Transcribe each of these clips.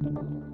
you.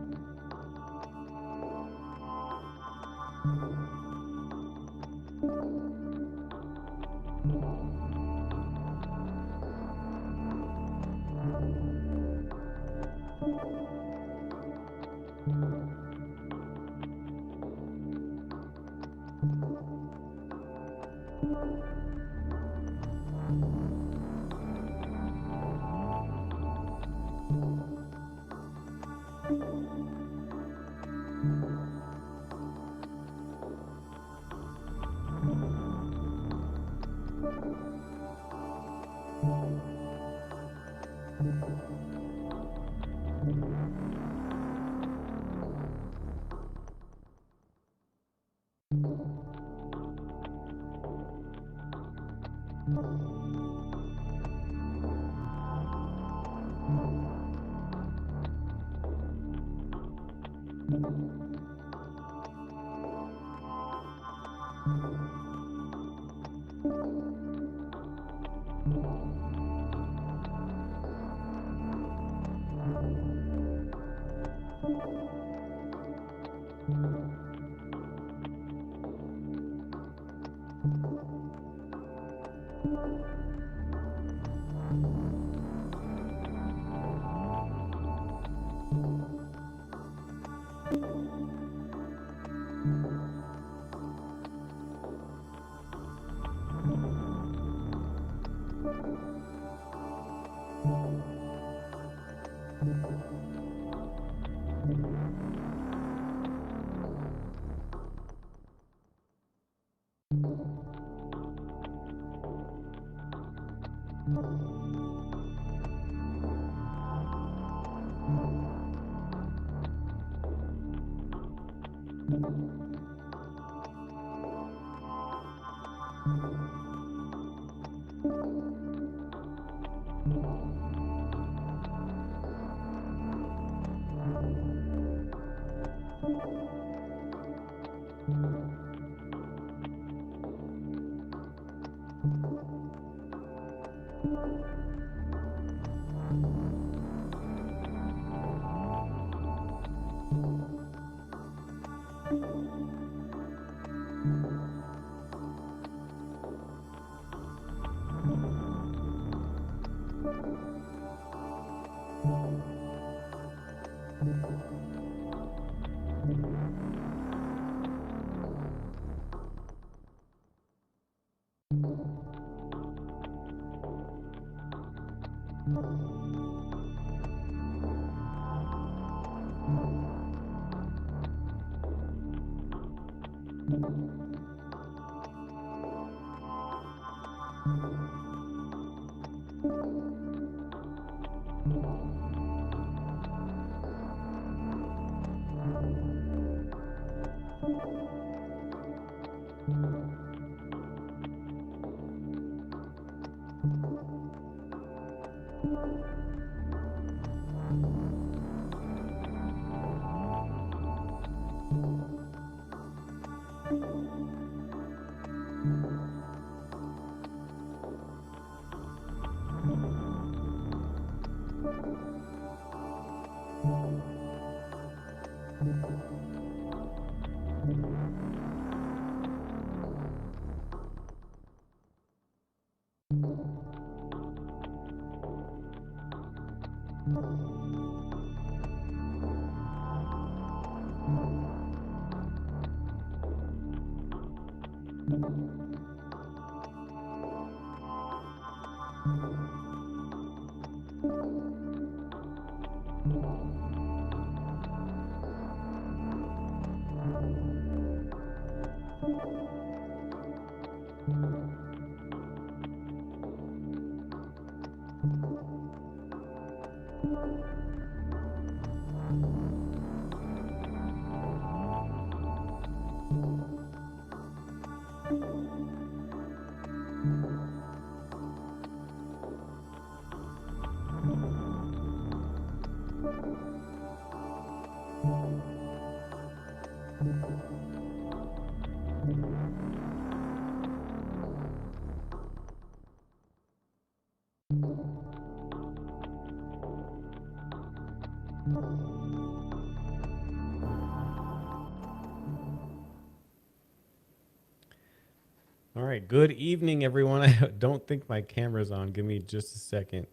right. Good evening, everyone. I don't think my camera's on. Give me just a second.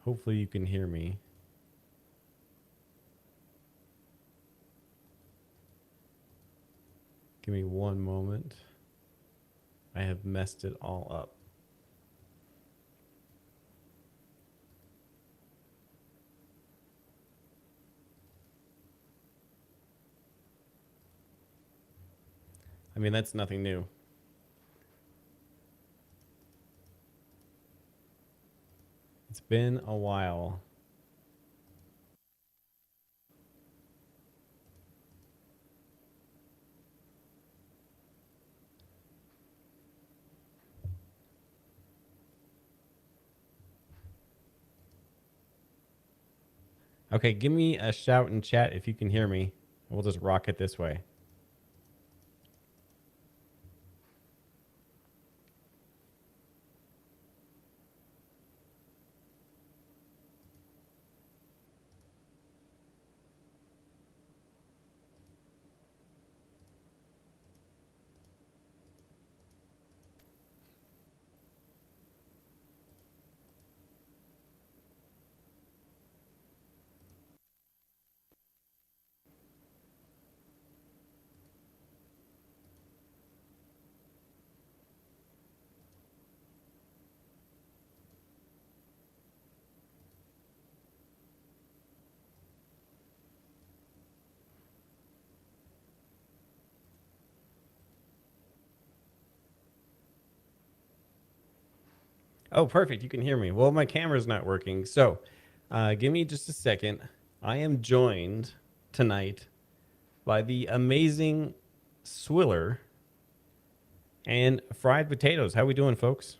Hopefully, you can hear me. Give me one moment. I have messed it all up. I mean, that's nothing new. It's been a while. Okay, give me a shout in chat if you can hear me. We'll just rock it this way. Oh, perfect. You can hear me. Well, my camera's not working. So give me just a second. I am joined tonight by the amazing Swiller and Fried Potatoes. How we doing, folks?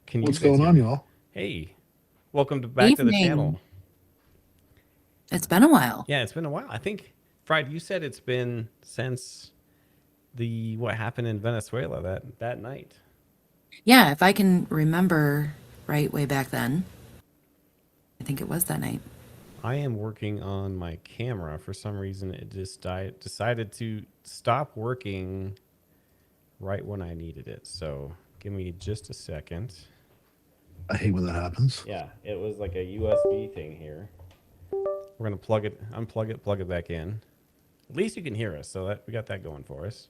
Can you What's guys going hear on, me? y'all? Hey, welcome back to the Evening. channel. It's been a while. Yeah, it's been a while. I think, Fried, you said it's been since the what happened in Venezuela that night. Yeah, if I can remember right way back then, I think it was that night. I am working on my camera. For some reason, it just decided to stop working right when I needed it. So give me just a second. I hate when that happens. Yeah, it was like a USB thing here. We're gonna plug it, unplug it, plug it back in. At least you can hear us, so that we got that going for us.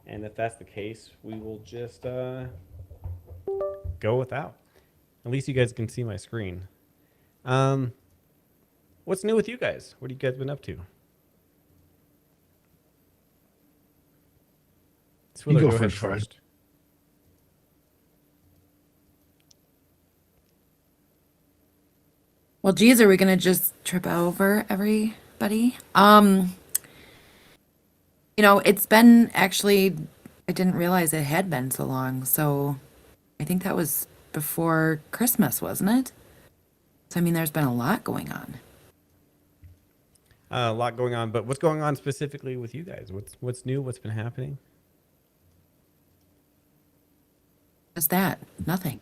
And if that's the case, we will just go without. At least you guys can see my screen. What's new with you guys? What have you guys been up to? You Swiller, go go ahead first, Fred. first. Well, geez, are we gonna just trip over everybody? It's been actually, I didn't realize it had been so long. So I think that was before Christmas, wasn't it? So I mean, there's been a lot going on. A lot going on, but what's going on specifically with you guys? What's new? What's been happening? Just that, nothing.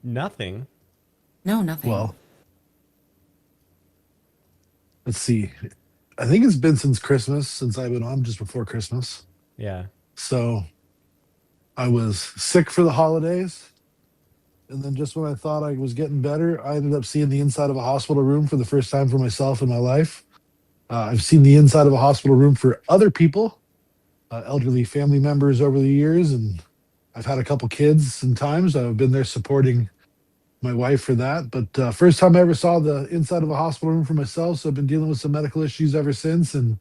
Nothing. No, nothing. Well, let's see. I think it's been since Christmas, since I've been on just before Christmas. Yeah. So I was sick for the holidays. And then just when I thought I was getting better, I ended up seeing the inside of a hospital room for the first time for myself in my life. I've seen the inside of a hospital room for other people, elderly family members over the years. And I've had a couple kids and times. I've been there supporting my wife for that. But first time I ever saw the inside of a hospital room for myself. So I've been dealing with some medical issues ever since and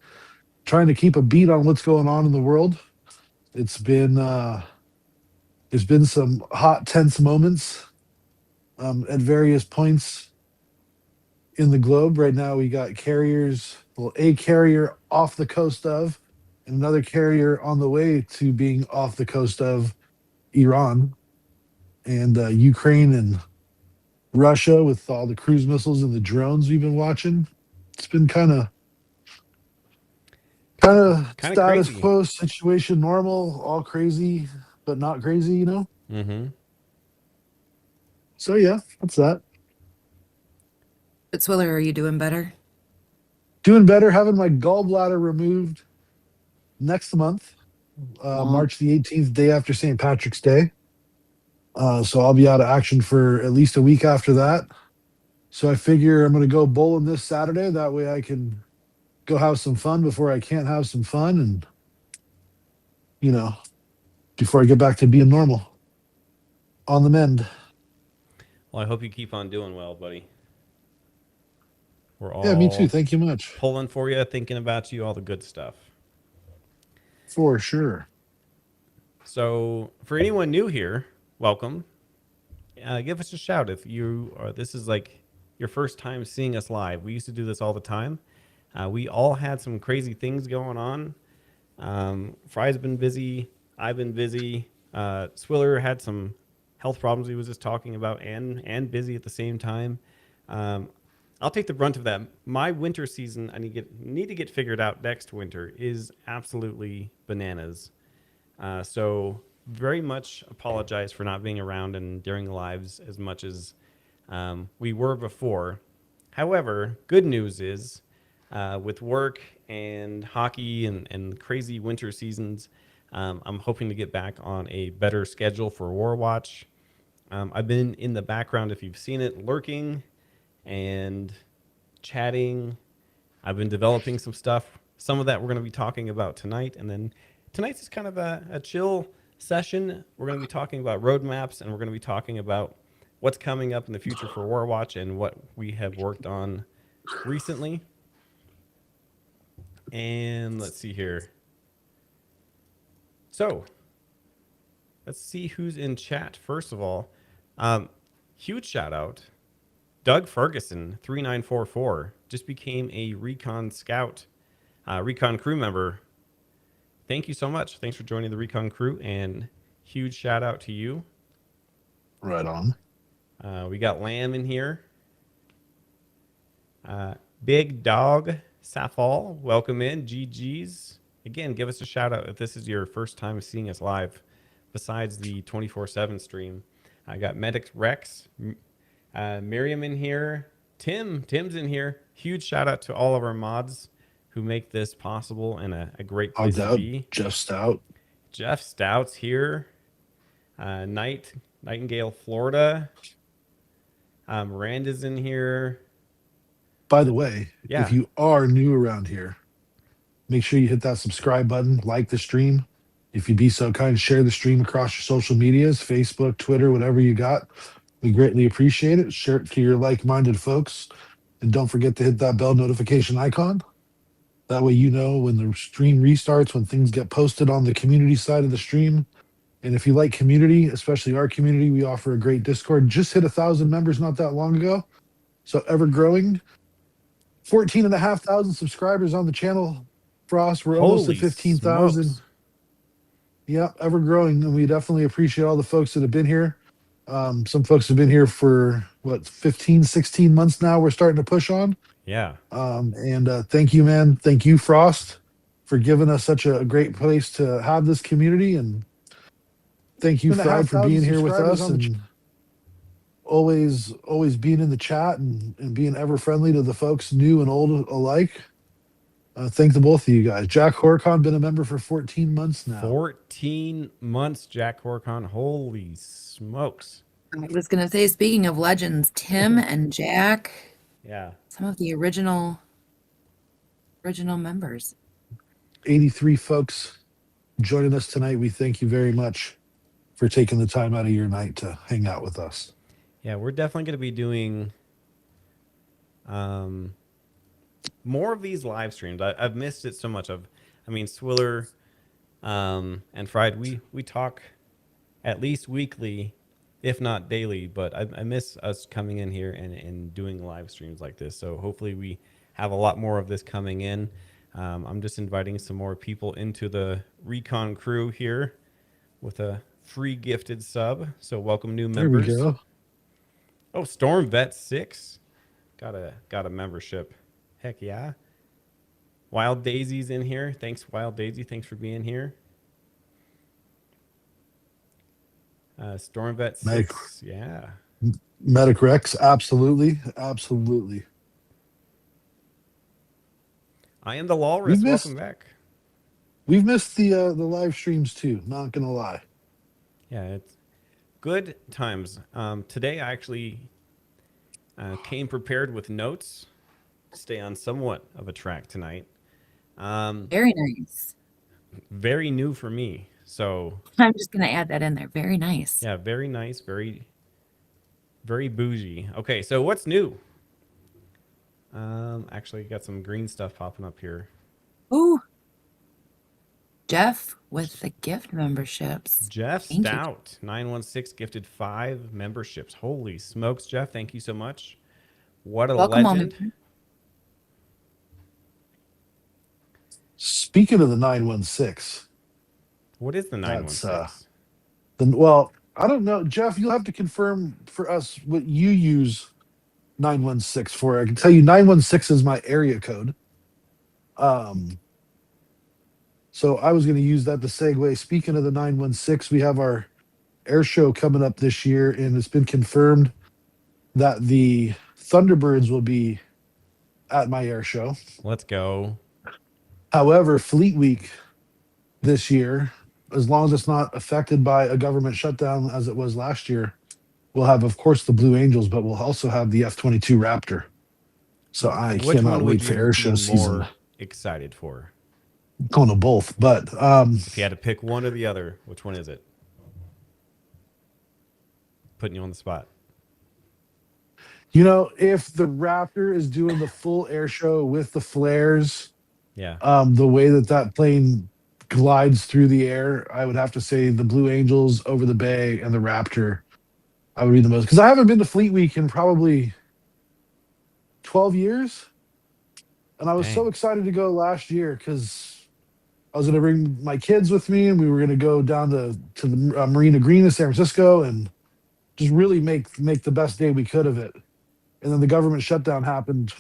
trying to keep a beat on what's going on in the world. It's been there's been some hot, tense moments at various points in the globe. Right now, we got carriers, well, a carrier off the coast of, and another carrier on the way to being off the coast of Iran and Ukraine and Russia with all the cruise missiles and the drones we've been watching. It's been kind of Kind of status crazy. quo situation, normal, all crazy, but not crazy. Mm-hmm. So yeah, that's that. But Swiller, are you doing better? Doing better. Having my gallbladder removed next month, March the 18th, day after St. Patrick's Day. So I'll be out of action for at least a week after that. So I figure I'm going to go bowling this Saturday. That way I can go have some fun before I can't have some fun, and before I get back to being normal on the mend. Well, I hope you keep on doing well, buddy. We're all Yeah, me too. Thank you much. pulling for you, thinking about you, all the good stuff. For sure. So, for anyone new here, welcome. Give us a shout if this is like your first time seeing us live. We used to do this all the time. We all had some crazy things going on. Fry's been busy. I've been busy. Swiller had some health problems he was just talking about, and busy at the same time. I'll take the brunt of that. My winter season, I need to get figured out next winter, is absolutely bananas. So very much apologize for not being around and during the lives as much as we were before. However, good news is with work and hockey and crazy winter seasons, I'm hoping to get back on a better schedule for Warwatch. I've been in the background, if you've seen it, lurking and chatting. I've been developing some stuff. Some of that we're going to be talking about tonight. And then tonight's is kind of a chill session. We're going to be talking about roadmaps, and we're going to be talking about what's coming up in the future for Warwatch and what we have worked on recently. And let's see here. So let's see who's in chat. First of all, huge shout out. Doug Ferguson, 3944, just became a Recon Scout, Recon crew member. Thank you so much. Thanks for joining the Recon crew, and huge shout out to you. Right on. We got Lamb in here. Big Dog Safal, welcome in. GG's. Again, give us a shout out if this is your first time seeing us live, besides the 24/7 stream. I got Medic Rex. Miriam in here. Tim's in here. Huge shout out to all of our mods who make this possible and a great place to be. Jeff Stout. Jeff Stout's here. Nightingale, Florida. Miranda's in here. By the way, Yeah. if you are new around here, make sure you hit that subscribe button, like the stream. If you'd be so kind, share the stream across your social medias, Facebook, Twitter, whatever you got. We greatly appreciate it. Share it to your like-minded folks. And don't forget to hit that bell notification icon. That way you know when the stream restarts, when things get posted on the community side of the stream. And if you like community, especially our community, we offer a great Discord. Just hit 1,000 members not that long ago. So ever growing. 14,500 subscribers on the channel. Frost, we're almost Holy at 15,000. smokes. Yeah, ever growing. And we definitely appreciate all the folks that have been here. Some folks have been here for 15, 16 months now. We're starting to push on. Yeah. And thank you, man. Thank you, Frost, for giving us such a great place to have this community. And thank you, Fry, for being here with us and always being in the chat and being ever friendly to the folks new and old alike. Thank the both of you guys. Jack Horcon, been a member for 14 months now. 14 months, Jack Horcon. Holy smokes. I was going to say, speaking of legends, Tim and Jack, Yeah. some of the original members. 83 folks joining us tonight. We thank you very much for taking the time out of your night to hang out with us. Yeah, we're definitely going to be doing more of these live streams. I've missed it so much. Swiller and Fried, we talk at least weekly, if not daily, but I miss us coming in here and doing live streams like this. So hopefully we have a lot more of this coming in. I'm just inviting some more people into the Recon crew here with a free gifted sub. So welcome new members. There we go. Oh, Storm Vet 6 got a membership. Heck yeah. Wild Daisy's in here. Thanks, Wild Daisy. Thanks for being here. Storm Vet 6. Yeah. Medic Rex, absolutely. I am the Walrus. missed Welcome back. we've missed the live streams too. Not gonna lie. Yeah, it's good times. Today I actually came prepared with notes. Stay on somewhat of a track tonight. Very nice. Very new for me. So I'm just gonna add that in there. Very nice. yeah, very nice, very very bougie. Okay, so what's new? Actually got some green stuff popping up here. Ooh, Jeff with the gift memberships. Jeff Thank you. Stout, 916 gifted 5 memberships. Holy smokes, Jeff, thank you so much. What a Welcome, legend. Almond. Speaking of the 916, What is the That's, 916? then well, I don't know, Jeff. You'll have to confirm for us what you use 916 for. I can tell you 916 is my area code. So I was going to use that to segue. Speaking of the 916, we have our air show coming up this year, and it's been confirmed that the Thunderbirds will be at my air show. Let's go. However, Fleet Week this year, as long as it's not affected by a government shutdown as it was last year, we'll have, of course, the Blue Angels, but we'll also have the F-22 Raptor. So I Which cannot one wait would for you air be show more season. excited for? Going to both, but If you had to pick one or the other, which one is it? Putting you on the spot. you know, if the Raptor is doing the full air show with the flares, Yeah. the way that that plane glides through the air, I would have to say the Blue Angels over the Bay and the Raptor. I would be the most, because I haven't been to Fleet Week in probably 12 years, and I was so Dang. excited to go last year because I was going to bring my kids with me, and we were going to go down to the Marina Green in San Francisco and just really make the best day we could of it. And then the government shutdown happened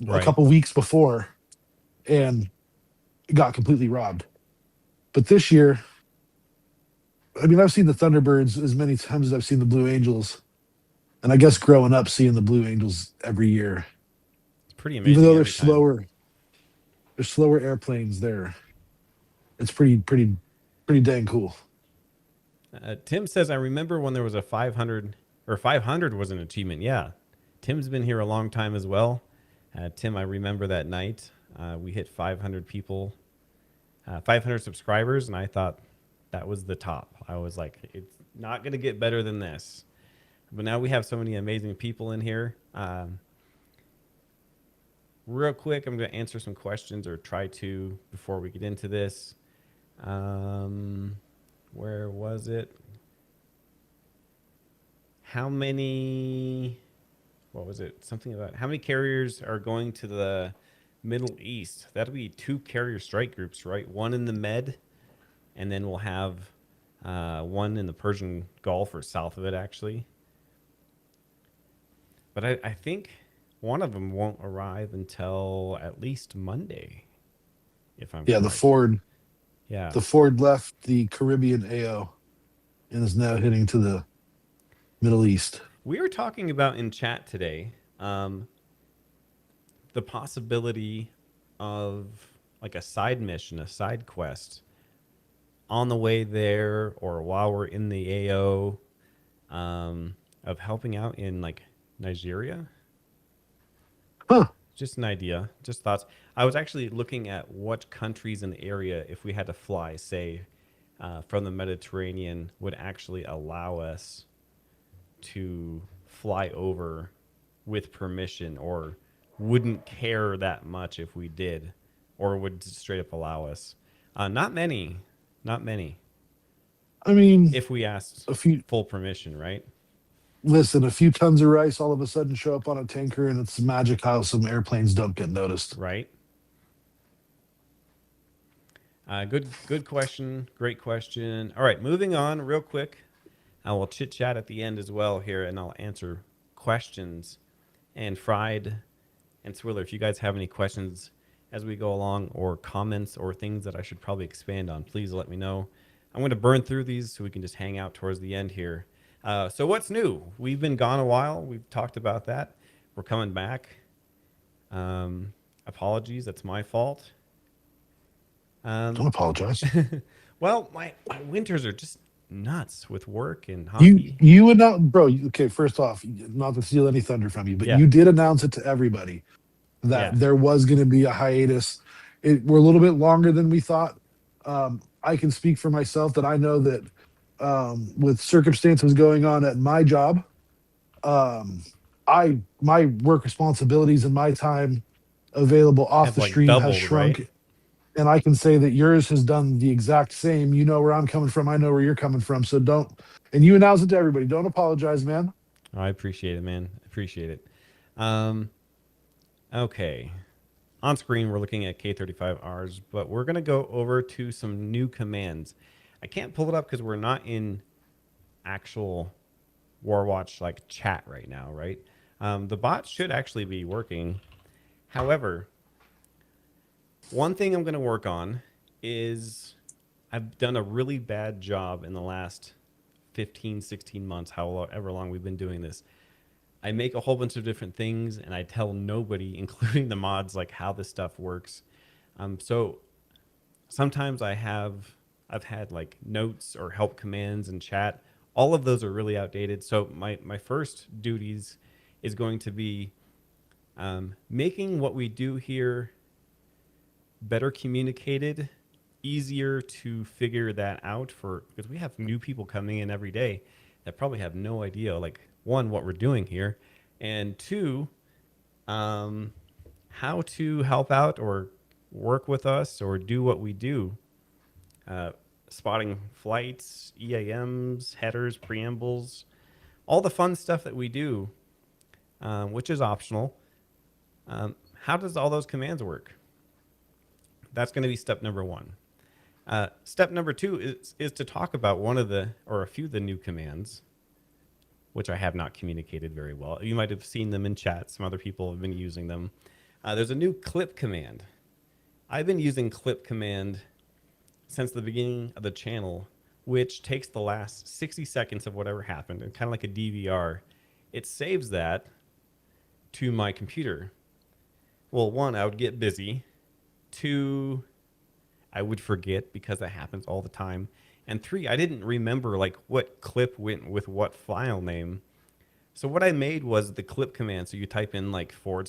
a Right. couple weeks before, and it got completely robbed. But this year, I mean, I've seen the Thunderbirds as many times as I've seen the Blue Angels, and I guess growing up seeing the Blue Angels every year, It's pretty amazing. even though they're every time. slower airplanes. It's pretty dang cool. Tim says, I remember when there was a 500 or 500 was an achievement. Yeah. Tim's been here a long time as well. Tim, I remember that night. We hit 500 people, 500 subscribers, and I thought that was the top. I was like, it's not going to get better than this. But now we have so many amazing people in here. Real quick, I'm going to answer some questions or try to before we get into this. Where was it? How many? What was it? Something about how many carriers are going to the Middle East? That'll be 2 carrier strike groups, right? One in the Med, and then we'll have one in the Persian Gulf or south of it, actually. But I think one of them won't arrive until at least Monday, if I'm Yeah, the correct. Ford. Yeah. The Ford left the Caribbean AO and is now heading to the Middle East. We were talking about in chat today the possibility of like a side mission, a side quest on the way there or while we're in the AO of helping out in like Nigeria. Huh. Just an idea, just thoughts. I was actually looking at what countries in the area, if we had to fly, say, from the Mediterranean, would actually allow us to fly over with permission or wouldn't care that much if we did or would straight up allow us. Not many. I mean, If we asked a few full permission, right? a few tons of rice all of a sudden show up on a tanker, and it's magic how some airplanes don't get noticed. Right. Good question. Great question. All right, moving on real quick. I will chit chat at the end as well here, and I'll answer questions. And Fried and Swiller, if you guys have any questions as we go along or comments or things that I should probably expand on, please let me know. I'm going to burn through these so we can just hang out towards the end here. So what's new? We've been gone a while. We've talked about that. We're coming back. Apologies, that's my fault. Don't apologize. Well, my winters are just nuts with work and You hockey. you announced, bro. Okay, first off, not to steal any thunder from you, but Yeah. you did announce it to everybody that Yeah. there was going to be a hiatus. We're a little bit longer than we thought. I can speak for myself that I know that with circumstances going on at my job, um, my work responsibilities and my time available off Have the like stream has doubled, right? shrunk, and I can say that yours has done the exact same. You know where I'm coming from. I know where you're coming from. So don't. And you announce it to everybody. Don't apologize, man. I appreciate it, man. Appreciate it. Um, okay. On screen, we're looking at K35Rs, but we're going to go over to some new commands. I can't pull it up because we're not in actual Warwatch like chat right now, right? The bot should actually be working. However, one thing I'm going to work on is I've done a really bad job in the last 15, 16 months, however long we've been doing this. I make a whole bunch of different things and I tell nobody, including the mods, like how this stuff works. So sometimes I've had like notes or help commands in chat. All of those are really outdated. So my first duties is going to be making what we do here better communicated, easier to figure that out for, because we have new people coming in every day that probably have no idea, like, one, what we're doing here, and two, how to help out or work with us or do what we do. Spotting flights, EAMs, headers, preambles, all the fun stuff that we do, which is optional. How does all those commands work? That's going to be step number one. Step number two is to talk about one of the, or a few of the new commands, which I have not communicated very well. You might have seen them in chat. Some other people have been using them. There's a new clip command. I've been using clip command since the beginning of the channel, which takes the last 60 seconds of whatever happened, and kind of like a DVR. It saves that to my computer. Well, one, I would get busy. Two, I would forget because that happens all the time. And three, I didn't remember like what clip went with what file name. So what I made was the clip command. So you type in like / or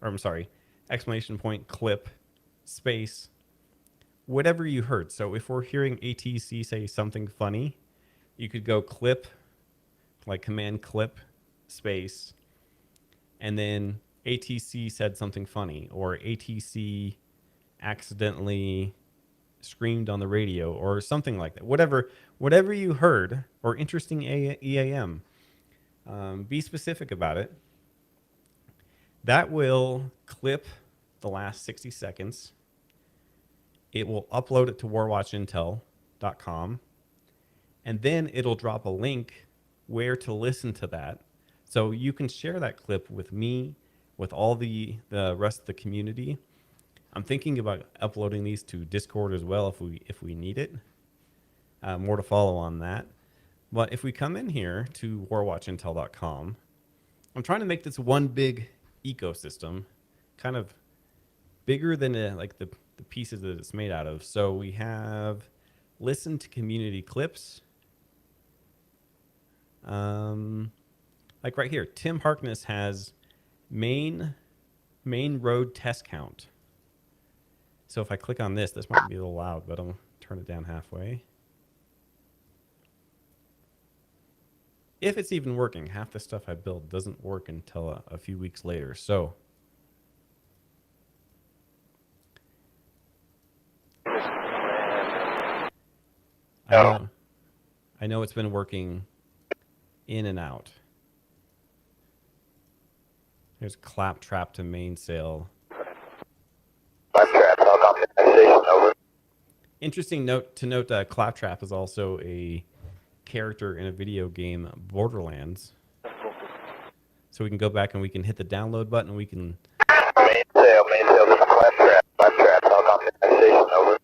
I'm sorry, exclamation point clip space, whatever you heard. So if we're hearing ATC say something funny, you could go clip, like command clip space, and then ATC said something funny, or ATC accidentally screamed on the radio, or something like that. Whatever you heard, or interesting EAM, be specific about it. That will clip the last 60 seconds. It will upload it to warwatchintel.com, and then it'll drop a link where to listen to that. So you can share that clip with me, with all the rest of the community. I'm thinking about uploading these to Discord as well if we need it. More to follow on that. But if we come in here to warwatchintel.com, I'm trying to make this one big ecosystem, kind of bigger than like the pieces that it's made out of. So we have listen to community clips. Like right here, Tim Harkness has main road test count. So if I click on this might be a little loud, but I'll turn it down halfway. If it's even working, half the stuff I build doesn't work until a few weeks later. So I know it's been working in and out. There's claptrap to mainsail. Interesting note to note, Claptrap is also a character in a video game, Borderlands. So we can go back and we can hit the download button. We can. Mainsail, this is Claptrap, station, over.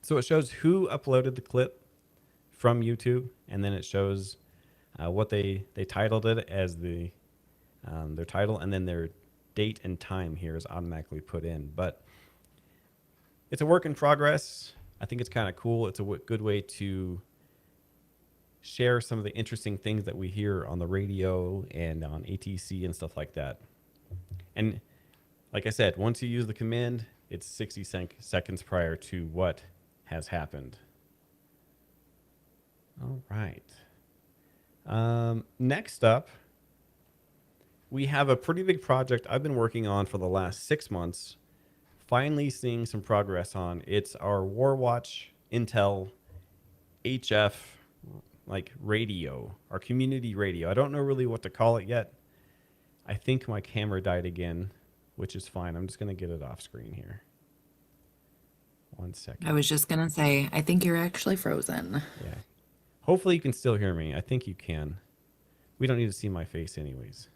So it shows who uploaded the clip from YouTube, and then it shows what they titled it as their title, and then their date and time here is automatically put in. But it's a work in progress. I think it's kind of cool. It's a good way to share some of the interesting things that we hear on the radio and on ATC and stuff like that. And like I said, once you use the command, it's 60 seconds prior to what has happened. All right. Next up, we have a pretty big project I've been working on for the last 6 months. Finally seeing some progress on. It's our Warwatch Intel HF like radio, our community radio. I don't know really what to call it yet. I think my camera died again, which is fine. I'm just going to get it off screen here. 1 second. I was just gonna say, I think you're actually frozen. Yeah. Hopefully you can still hear me. I think you can. We don't need to see my face anyways.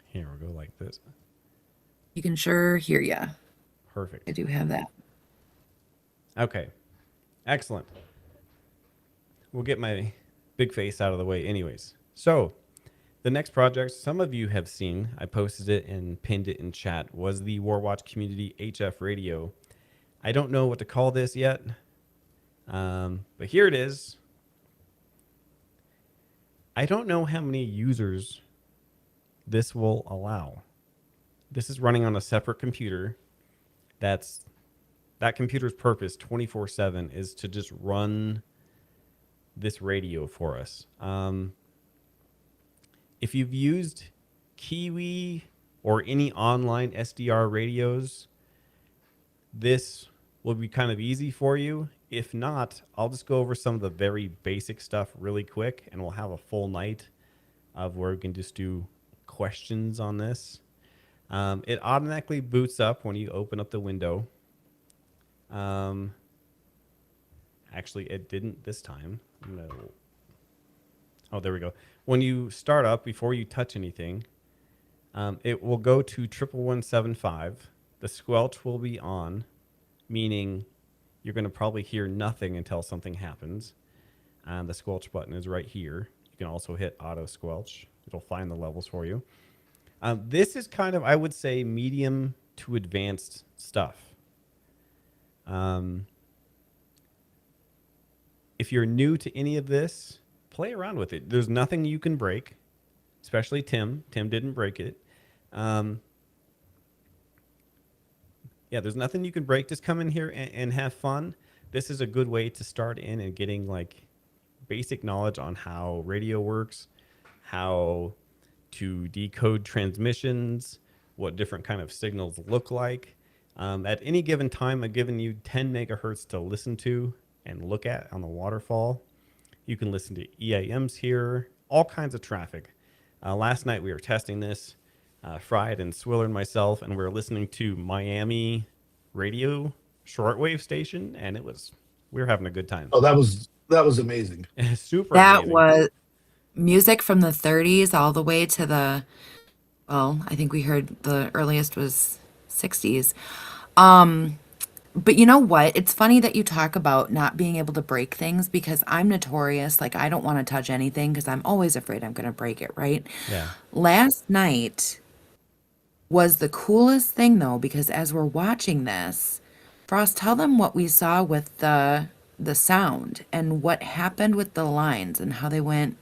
Here, we'll go like this. You can sure hear ya. Perfect. I do have that. Okay. Excellent. We'll get my big face out of the way anyways. So, the next project, some of you have seen, I posted it and pinned it in chat, was the Warwatch Community HF Radio. I don't know what to call this yet, but here it is. I don't know how many users this will allow. This is running on a separate computer. That computer's purpose 24/7 is to just run this radio for us. If you've used Kiwi or any online SDR radios, this will be kind of easy for you. If not, I'll just go over some of the very basic stuff really quick, and we'll have a full night of where we can just do questions on this. It automatically boots up when you open up the window. Actually, it didn't this time. No. Oh, there we go. When you start up, before you touch anything, it will go to 11175. The squelch will be on, meaning you're going to probably hear nothing until something happens. The squelch button is right here. You can also hit auto squelch. It'll find the levels for you. This is kind of, I would say, medium to advanced stuff. If you're new to any of this, play around with it. There's nothing you can break, especially Tim. Tim didn't break it. Yeah, there's nothing you can break. Just come in here and have fun. This is a good way to start in and getting like basic knowledge on how radio works, how to decode transmissions, what different kind of signals look like. At any given time, I've given you 10 megahertz to listen to and look at on the waterfall. You can listen to EAMs here, all kinds of traffic. Last night we were testing this, Fried and Swiller and myself, and we were listening to Miami radio shortwave station, and we were having a good time. Oh, that was amazing. Super That amazing. was music from the 30s all the way to I think we heard the earliest was 60s. But you know what? It's funny that you talk about not being able to break things because I'm notorious. Like, I don't want to touch anything because I'm always afraid I'm going to break it, right? Yeah. Last night was the coolest thing, though, because as we're watching this, Frost, tell them what we saw with the sound and what happened with the lines and how they went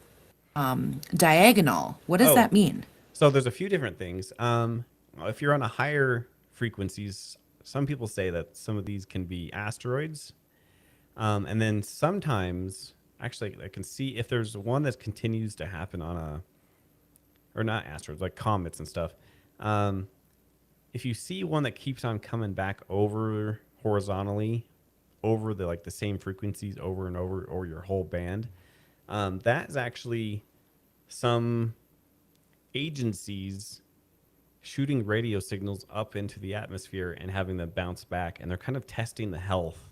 diagonal. What does Oh. that mean? So there's a few different things. If you're on a higher frequencies, some people say that some of these can be asteroids. And then sometimes, actually, I can see if there's one that continues to happen on or not asteroids, like comets and stuff. If you see one that keeps on coming back over horizontally, over the same frequencies over and over, or your whole band, that is actually some agencies shooting radio signals up into the atmosphere and having them bounce back. And they're kind of testing the health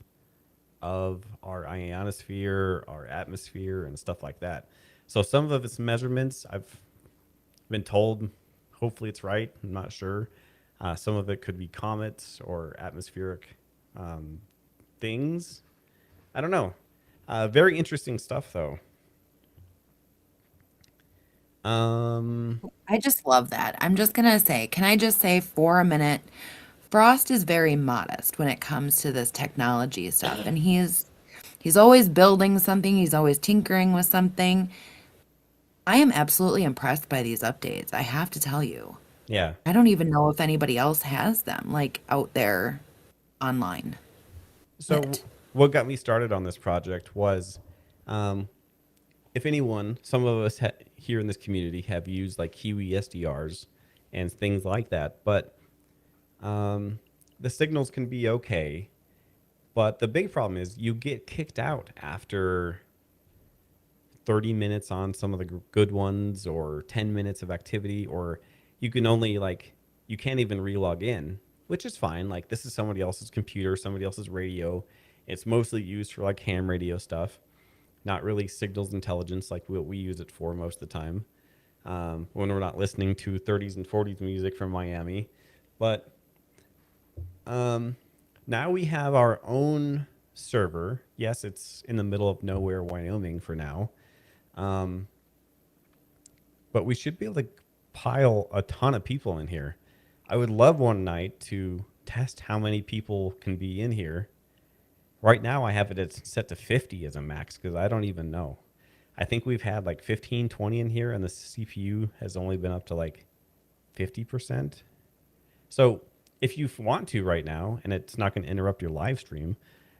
of our ionosphere, our atmosphere, and stuff like that. So some of its measurements, I've been told, hopefully it's right, I'm not sure. Some of it could be comets or atmospheric things. I don't know. Very interesting stuff, though. Um, I just love that. I'm just gonna say, can I just say for a minute, Frost is very modest when it comes to this technology stuff, and he's always building something, he's always tinkering with something. I am absolutely impressed by these updates, I have to tell you. yeah. I don't even know if anybody else has them, like out there online. So Lit. what got me started on this project was, um, if anyone, some of us here in this community have used like Kiwi SDRs and things like that, but um, the signals can be okay. But the big problem is you get kicked out after 30 minutes on some of the good ones or 10 minutes of activity, or you can only like, you can't even relog in, which is fine. Like, this is somebody else's computer, somebody else's radio. It's mostly used for like ham radio stuff, not really signals intelligence like what we use it for most of the time, when we're not listening to 30s and 40s music from Miami. But um, now we have our own server. Yes, it's in the middle of nowhere, Wyoming for now. Um, but we should be able to pile a ton of people in here. I would love one night to test how many people can be in here. Right now, I have it set to 50 as a max because I don't even know. I think we've had like 15, 20 in here, and the CPU has only been up to like 50%. So if you want to right now, and it's not going to interrupt your live stream,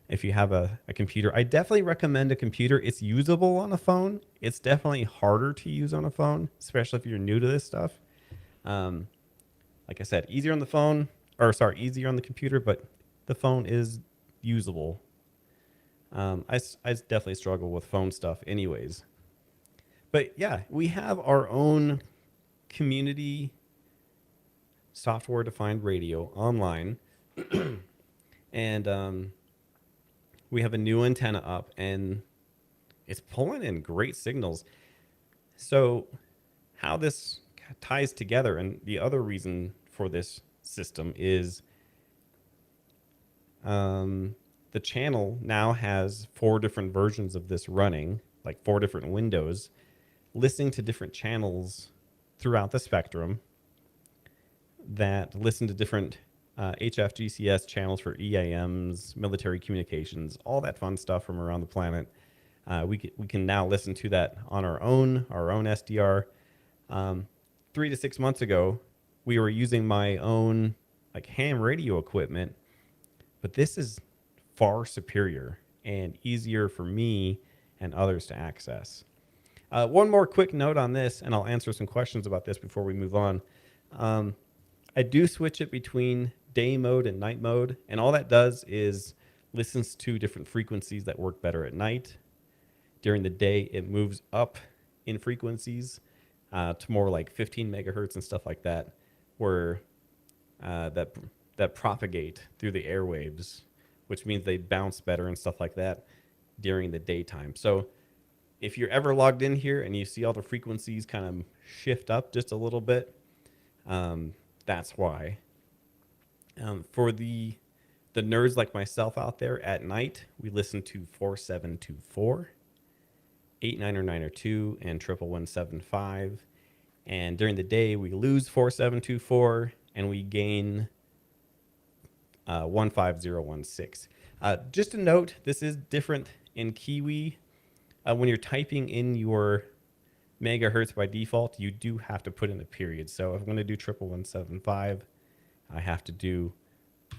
if you have a computer, I definitely recommend a computer. It's usable on a phone. It's definitely harder to use on a phone, especially if you're new to this stuff. Um, like I said, easier on the phone, or sorry, easier on the computer, but the phone is usable. I definitely struggle with phone stuff anyways. But yeah, we have our own community software defined radio online. And we have a new antenna up, and it's pulling in great signals. So, how this ties together, and the other reason for this system is, the channel now has 4 different versions of this running, like 4 different windows, listening to different channels throughout the spectrum that listen to different HFGCS channels for EAMs, military communications, all that fun stuff from around the planet. We can now listen to that on our own SDR. 3 to 6 months ago, we were using my own like ham radio equipment, but this is far superior and easier for me and others to access. One more quick note on this, and I'll answer some questions about this before we move on. I do switch it between day mode and night mode, and all that does is listens to different frequencies that work better at night. During the day, it moves up in frequencies to more like 15 megahertz and stuff like that, where that propagate through the airwaves, which means they bounce better and stuff like that during the daytime. So if you're ever logged in here and you see all the frequencies kind of shift up just a little bit, that's why. For the nerds like myself out there, at night we listen to 4724, 8992, and 11175. And during the day we lose 4724 and we gain 15016. Just a note, this is different in Kiwi. When you're typing in your megahertz by default, you do have to put in a period. So if I'm going to do 11175, I have to do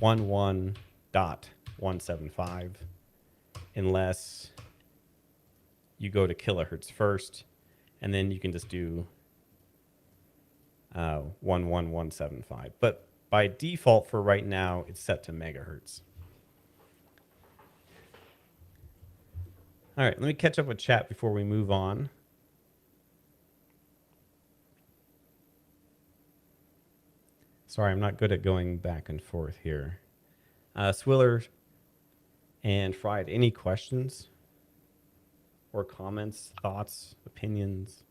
11.175 unless you go to kilohertz first, and then you can just do 11175. But by default for right now, it's set to megahertz. All right, let me catch up with chat before we move on. Sorry, I'm not good at going back and forth here. Swiller and Fried, any questions or comments, thoughts, opinions?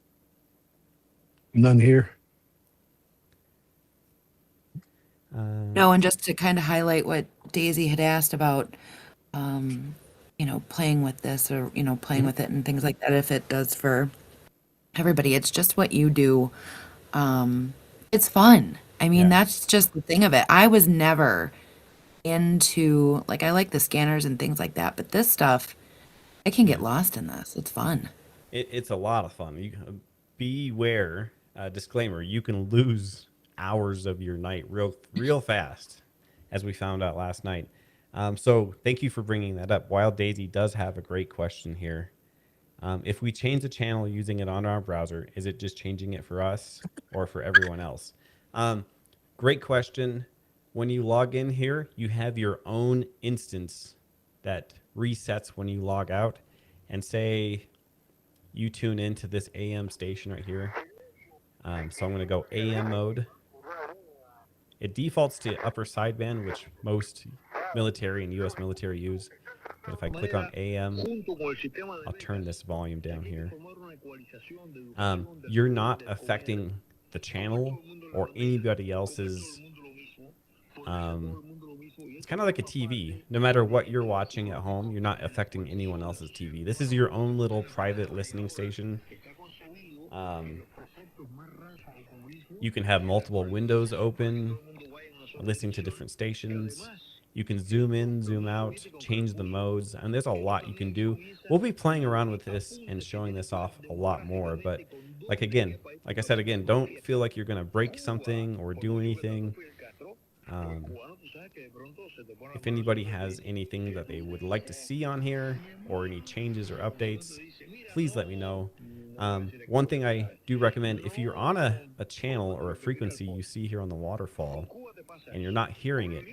None here. No, and just to kind of highlight what Daisy had asked about, playing with this or, playing with it and things like that, if it does for everybody. It's just what you do. Um, it's fun. I mean, Yeah. that's just the thing of it. I was never into like I like the scanners and things like that, but this stuff, I can get Yeah. lost in this. It's fun. It's a lot of fun. You beware. Disclaimer: you can lose hours of your night real fast, as we found out last night. So thank you for bringing that up. Wild Daisy does have a great question here. If we change the channel using it on our browser, is it just changing it for us or for everyone else? Um, Great question. When you log in here, you have your own instance that resets when you log out. And say you tune into this AM station right here. So I'm going to go AM mode. It defaults to upper sideband, which most military and US military use. But if I click on AM, I'll turn this volume down here. You're not affecting the channel or anybody else's. It's kind of like a TV. No matter what you're watching at home, you're not affecting anyone else's TV. This is your own little private listening station. Um, you can have multiple windows open, listening to different stations. You can zoom in, zoom out, change the modes, and there's a lot you can do. We'll be playing around with this and showing this off a lot more, but like I said again, don't feel like you're going to break something or do anything. Um, if anybody has anything that they would like to see on here or any changes or updates, please let me know. One thing I do recommend, if you're on a channel or a frequency you see here on the waterfall and you're not hearing it,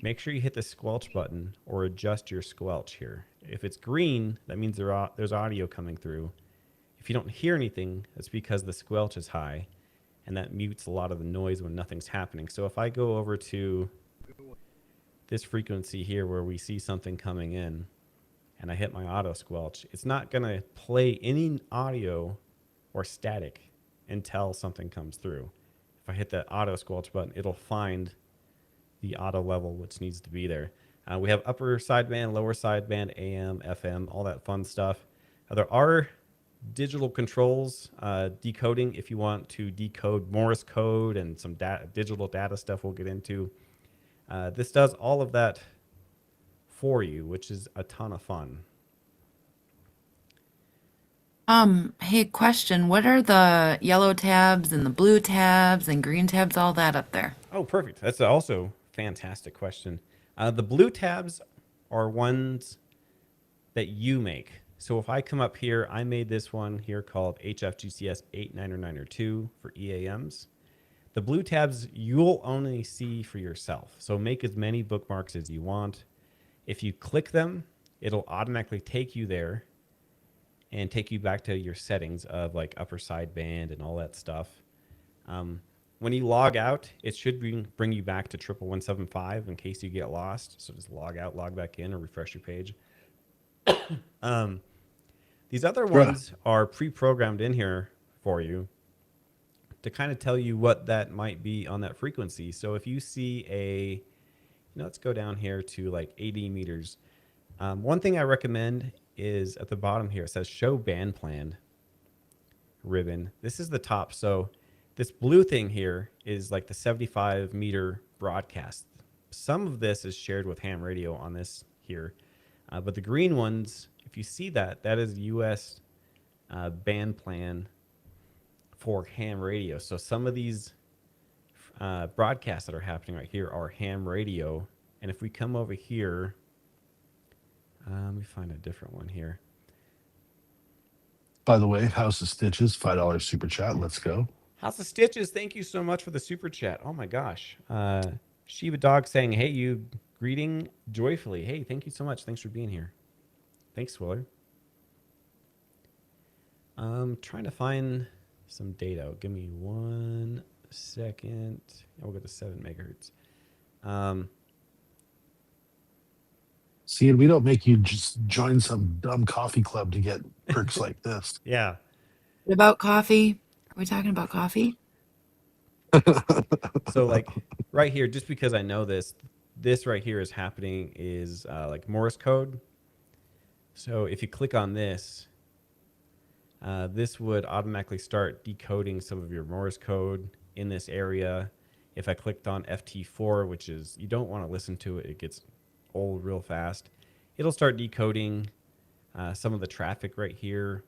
make sure you hit the squelch button or adjust your squelch here. If it's green, that means there's audio coming through. If you don't hear anything, that's because the squelch is high, and that mutes a lot of the noise when nothing's happening. So if I go over to this frequency here where we see something coming in and I hit my auto squelch, it's not going to play any audio or static until something comes through. If I hit the auto squelch button, it'll find the auto level which needs to be there. We have upper sideband, lower sideband, AM, FM, all that fun stuff. There are digital controls, decoding if you want to decode Morse code and some digital data stuff we'll get into. This does all of that for you, which is a ton of fun. Hey, question. What are the yellow tabs and the blue tabs and green tabs, all that up there? Oh, perfect. That's also a fantastic question. The blue tabs are ones that you make. So if I come up here, I made this one here called HFGCS 89902 for EAMs. The blue tabs you'll only see for yourself. So make as many bookmarks as you want. If you click them, it'll automatically take you there and take you back to your settings of like upper sideband and all that stuff. When you log out, it should bring you back to 11175 in case you get lost. So just log out, log back in, or refresh your page. These other ones are pre-programmed in here for you to kind of tell you what that might be on that frequency. So if you see let's go down here to like 80 meters. One thing I recommend is at the bottom here, it says show band plan ribbon. This is the top. So this blue thing here is like the 75 meter broadcast. Some of this is shared with ham radio on this here. But the green ones, if you see that, that is US band plan for ham radio. So some of these broadcasts that are happening right here are ham radio. And if we come over here, let me find a different one here. By the way, House of Stitches, $5 super chat. Let's go. House of Stitches, thank you so much for the super chat. Oh my gosh. Shiva Dog saying, hey, you greeting joyfully. Hey, thank you so much. Thanks for being here. Thanks, Swiller. I'm trying to find some data. Give me 1 second. We'll go to 7 megahertz. See, and we don't make you just join some dumb coffee club to get perks like this. Yeah. What about coffee? Are we talking about coffee? So like right here, just because I know this right here is happening is like Morse code. So if you click on this, This would automatically start decoding some of your Morse code in this area. If I clicked on FT4, which is, you don't want to listen to it, it gets old real fast. It'll start decoding some of the traffic right here.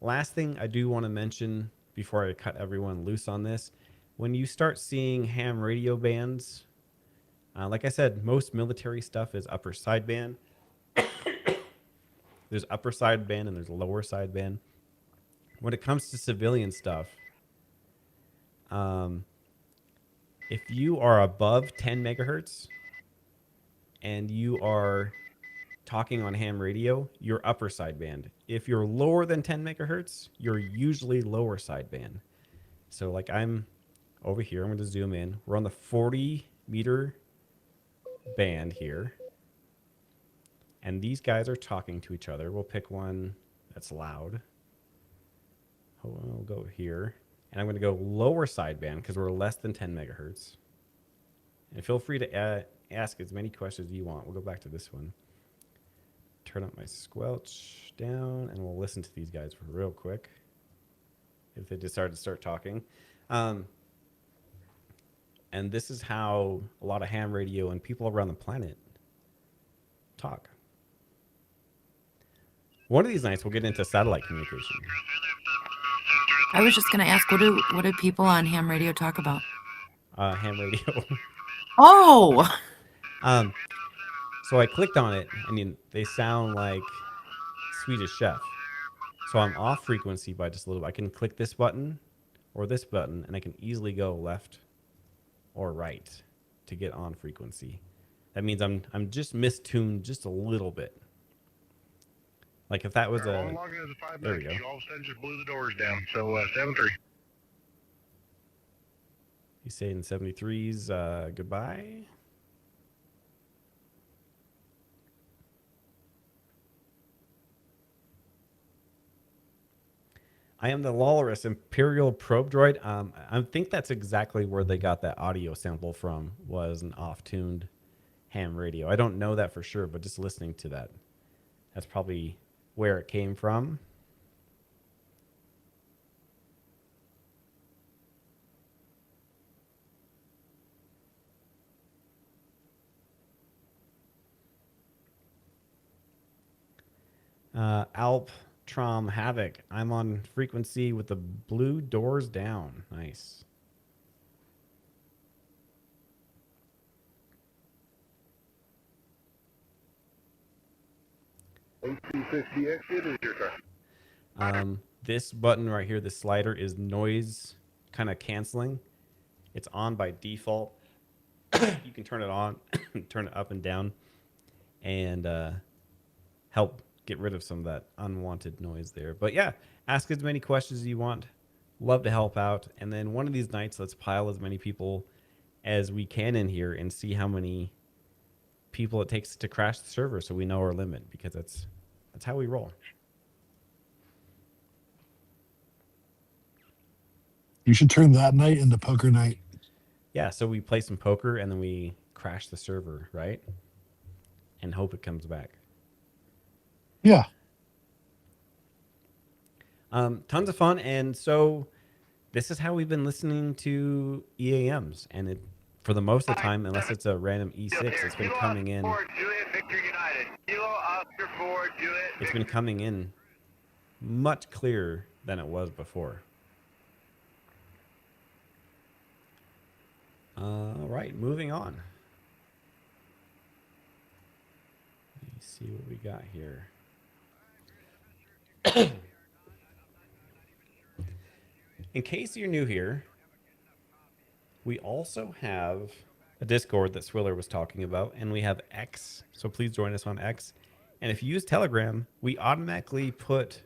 Last thing I do want to mention before I cut everyone loose on this, when you start seeing ham radio bands, like I said, most military stuff is upper sideband. There's upper sideband and there's lower sideband. When it comes to civilian stuff, if you are above 10 megahertz and you are talking on ham radio, you're upper sideband. If you're lower than 10 megahertz, you're usually lower sideband. So like I'm over here, I'm going to zoom in. We're on the 40-meter band here. And these guys are talking to each other. We'll pick one that's loud. Hold on, we'll go here. And I'm going to go lower sideband because we're less than 10 megahertz. And feel free to ask as many questions as you want. We'll go back to this one. Turn up my squelch down, and we'll listen to these guys real quick if they decide to start talking. And this is how a lot of ham radio and people around the planet talk. One of these nights, we'll get into satellite communication. I was just going to ask, what do people on ham radio talk about? Ham radio. Oh, So I clicked on it, and they sound like Swedish Chef. So I'm off frequency by just a little bit. I can click this button or this button, and I can easily go left or right to get on frequency. That means I'm just mistuned just a little bit. Like if that was a... There we go. You all of a sudden just blew the doors down. So 7-3. He's saying 73's goodbye. I am the Lawless Imperial Probe Droid. I think that's exactly where they got that audio sample from, was an off-tuned ham radio. I don't know that for sure, but just listening to that, that's probably where it came from. Alp Trom Havoc. I'm on frequency with the blue doors down. Nice. O250 exit is your turn. This button right here, the slider, is noise kind of canceling. It's on by default. You can turn it on, turn it up and down, and help get rid of some of that unwanted noise there. But yeah, ask as many questions as you want. Love to help out. And then one of these nights, let's pile as many people as we can in here and see how many people it takes to crash the server, so we know our limit, because that's how we roll. You should turn that night into poker night. Yeah, so we play some poker and then we crash the server, right? And hope it comes back. Yeah. Tons of fun. And so this is how we've been listening to EAMs. And it, for the most of the time, unless it's a random E6, it's been coming in. It's been coming in much clearer than it was before. All right, moving on. Let me see what we got here. In case you're new here, we also have a Discord that Swiller was talking about, and we have X, so please join us on X. And if you use Telegram, we automatically put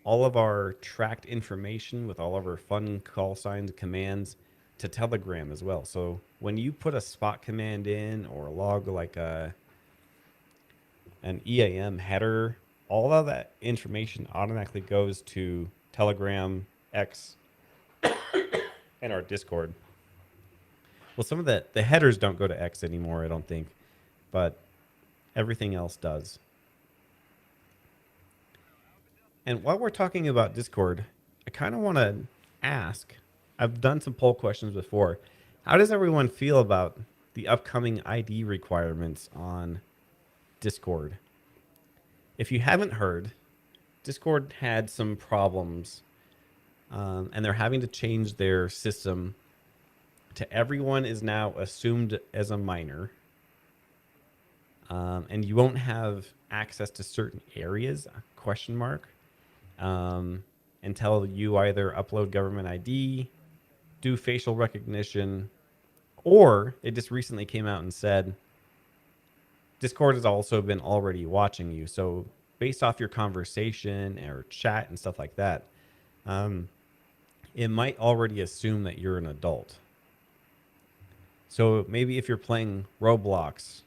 all of our tracked information with all of our fun call signs, commands to Telegram as well. So when you put a spot command in or log like an EAM header, all of that information automatically goes to Telegram, X, and our Discord. Well, some of the headers don't go to X anymore, I don't think, but everything else does. And while we're talking about Discord, I kind of want to ask, I've done some poll questions before. How does everyone feel about the upcoming ID requirements on Discord? If you haven't heard, Discord had some problems, and they're having to change their system to everyone is now assumed as a minor, and you won't have access to certain areas, question mark, until you either upload government ID, do facial recognition, or it just recently came out and said Discord has also been already watching you. So based off your conversation or chat and stuff like that, it might already assume that you're an adult. So maybe if you're playing Roblox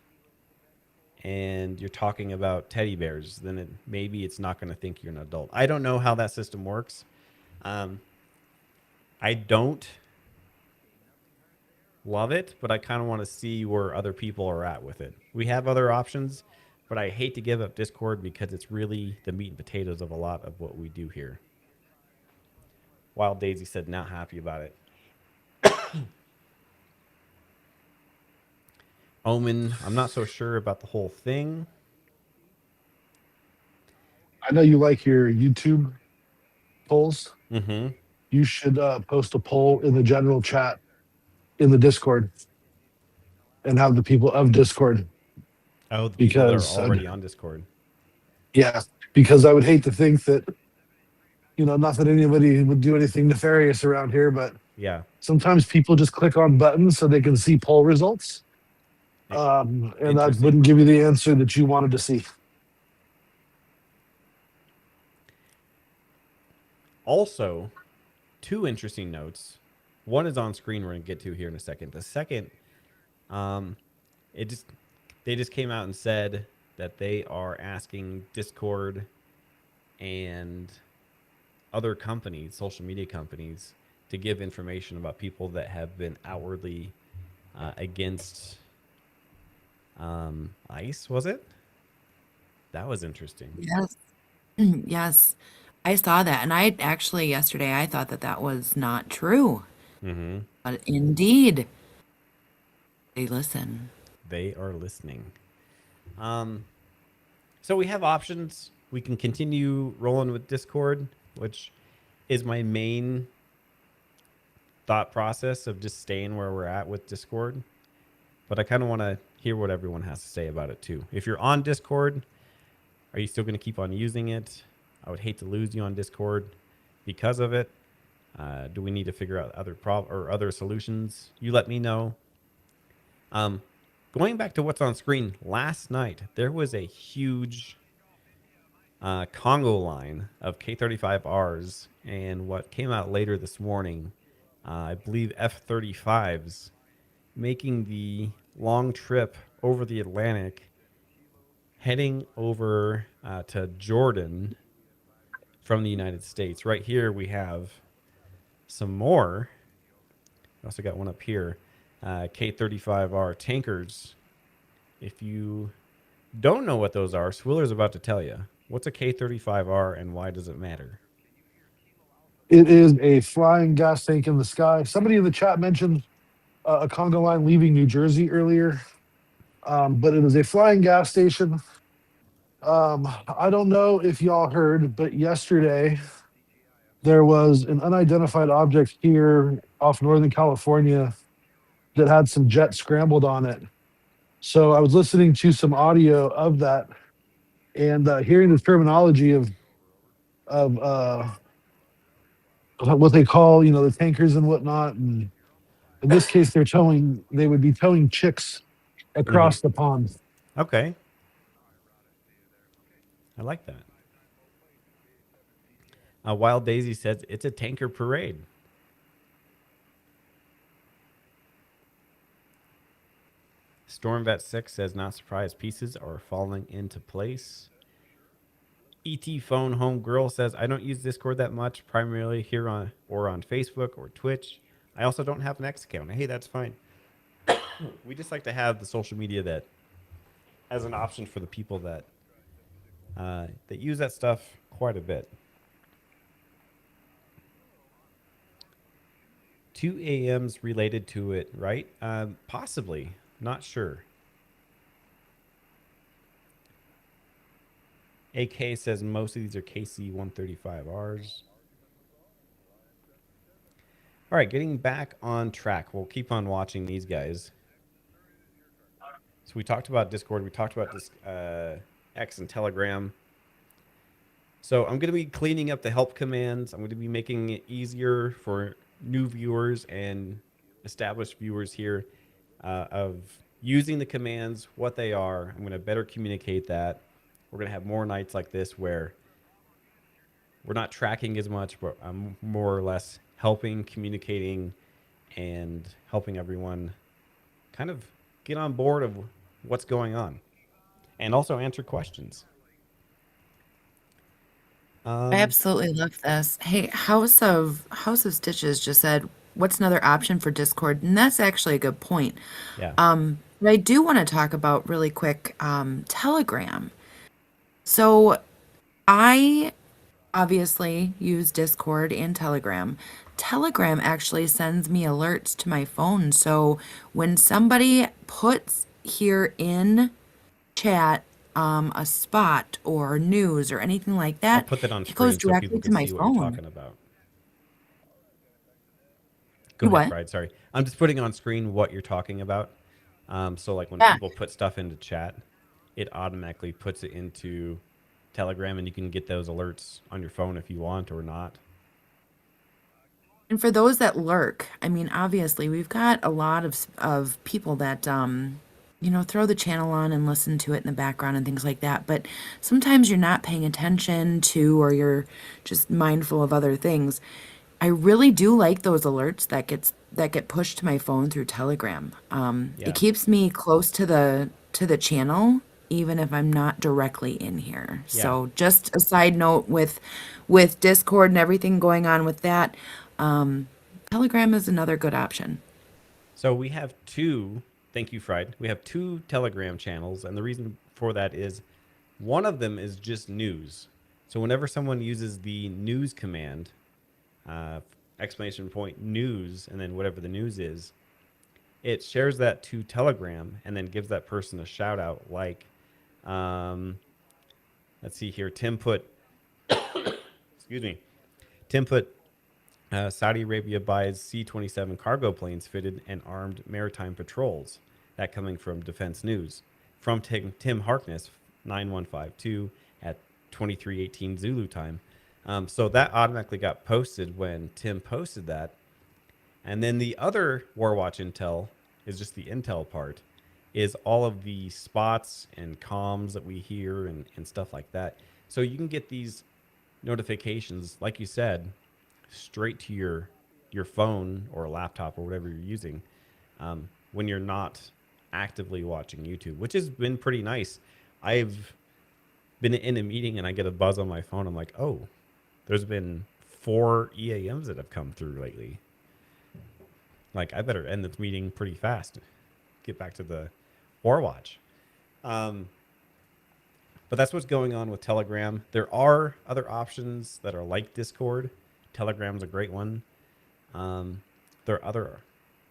and you're talking about teddy bears, then maybe it's not going to think you're an adult. I don't know how that system works. I don't love it, but I kind of want to see where other people are at with it. We have other options, but I hate to give up Discord because it's really the meat and potatoes of a lot of what we do here. Wild Daisy said not happy about it. Omen, I'm not so sure about the whole thing. I know you like your YouTube polls. Mm-hmm. You should post a poll in the general chat in the Discord and have the people of Discord. Oh, the people that Because are already on Discord. Yeah, because I would hate to think that, not that anybody would do anything nefarious around here, but Yeah. sometimes people just click on buttons so they can see poll results. And that Interesting. wouldn't give you the answer that you wanted to see. Also, two interesting notes. One is on screen we're going to get to here in a second. The second, they just came out and said that they are asking Discord and other companies, social media companies, to give information about people that have been outwardly against ICE, was it? That was interesting. Yes. Yes. I saw that. And I actually, yesterday, I thought that that was not true. Mm-hmm. But indeed, they listen. They are listening. So we have options. We can continue rolling with Discord, which is my main thought process of just staying where we're at with Discord. But I kind of want to hear what everyone has to say about it too. If you're on Discord, are you still going to keep on using it? I would hate to lose you on Discord because of it. Do we need to figure out other solutions? You let me know. Going back to what's on screen, last night there was a huge Congo line of K-35Rs, and what came out later this morning, I believe F-35s, making the long trip over the Atlantic, heading over to Jordan from the United States. Right here we have some more. I also got one up here. K-35R tankers. If you don't know what those are, Swiller's about to tell you. What's a K-35R and why does it matter? It is a flying gas tank in the sky. Somebody in the chat mentioned a Congo line leaving New Jersey earlier, but it is a flying gas station. I don't know if y'all heard, but yesterday there was an unidentified object here off Northern California that had some jet scrambled on it. So I was listening to some audio of that and hearing the terminology of what they call, the tankers and whatnot. And in this case, they would be towing chicks across the pond. Okay. I like that. Wild Daisy says it's a tanker parade. Stormvet 6 says not surprised, pieces are falling into place. ET Phone Home Girl says I don't use Discord that much, primarily here on Facebook or Twitch. I also don't have an X account. Hey, that's fine. We just like to have the social media that as an option for the people that use that stuff quite a bit. 2 a.m.s related to it, right? Possibly. Not sure. AK says most of these are KC 135Rs. All right, getting back on track. We'll keep on watching these guys. So we talked about Discord. We talked about this X and Telegram. So I'm going to be cleaning up the help commands. I'm going to be making it easier for new viewers and established viewers here of using the commands, what they are. I'm going to better communicate that. We're going to have more nights like this where we're not tracking as much, but I'm more or less helping, communicating, and helping everyone kind of get on board of what's going on and also answer questions. I absolutely love this. Hey, House of Stitches just said, "What's another option for Discord?" And that's actually a good point. Yeah. But I do want to talk about really quick Telegram. So I obviously use Discord and Telegram. Telegram actually sends me alerts to my phone. So when somebody puts here in chat a spot or news or anything like I'll that, put that on it goes screen so people directly to can my see what you're phone. talking about. Go You ahead, what? Fried. Sorry. I'm just putting on screen what you're talking about. So like when Yeah. people put stuff into chat, it automatically puts it into Telegram, and you can get those alerts on your phone if you want or not. And for those that lurk, I mean, obviously, we've got a lot of people that throw the channel on and listen to it in the background and things like that. But sometimes you're not paying attention to, or you're just mindful of other things. I really do like those alerts that get pushed to my phone through Telegram. Yeah. It keeps me close to the channel, even if I'm not directly in here. Yeah. So just a side note with Discord and everything going on with that, Telegram is another good option. So we have two, thank you, Fried. We have two Telegram channels, and the reason for that is one of them is just news. So whenever someone uses the news command, exclamation point news, and then whatever the news is, it shares that to Telegram and then gives that person a shout out like, let's see here, Tim put, excuse me, Tim put, Saudi Arabia buys C-27 cargo planes fitted and armed maritime patrols. That coming from Defense News. From Tim Harkness, 9152 at 2318 Zulu time. So that automatically got posted when Tim posted that. And then the other Warwatch Intel is just the Intel part, is all of the spots and comms that we hear and stuff like that. So you can get these notifications, like you said, straight to your phone or laptop or whatever you're using when you're not actively watching YouTube, which has been pretty nice. I've been in a meeting and I get a buzz on my phone. I'm like, oh, there's been 4 EAMs that have come through lately. Like, I better end this meeting pretty fast. Get back to the Warwatch. But that's what's going on with Telegram. There are other options that are like Discord. Telegram's a great one. There are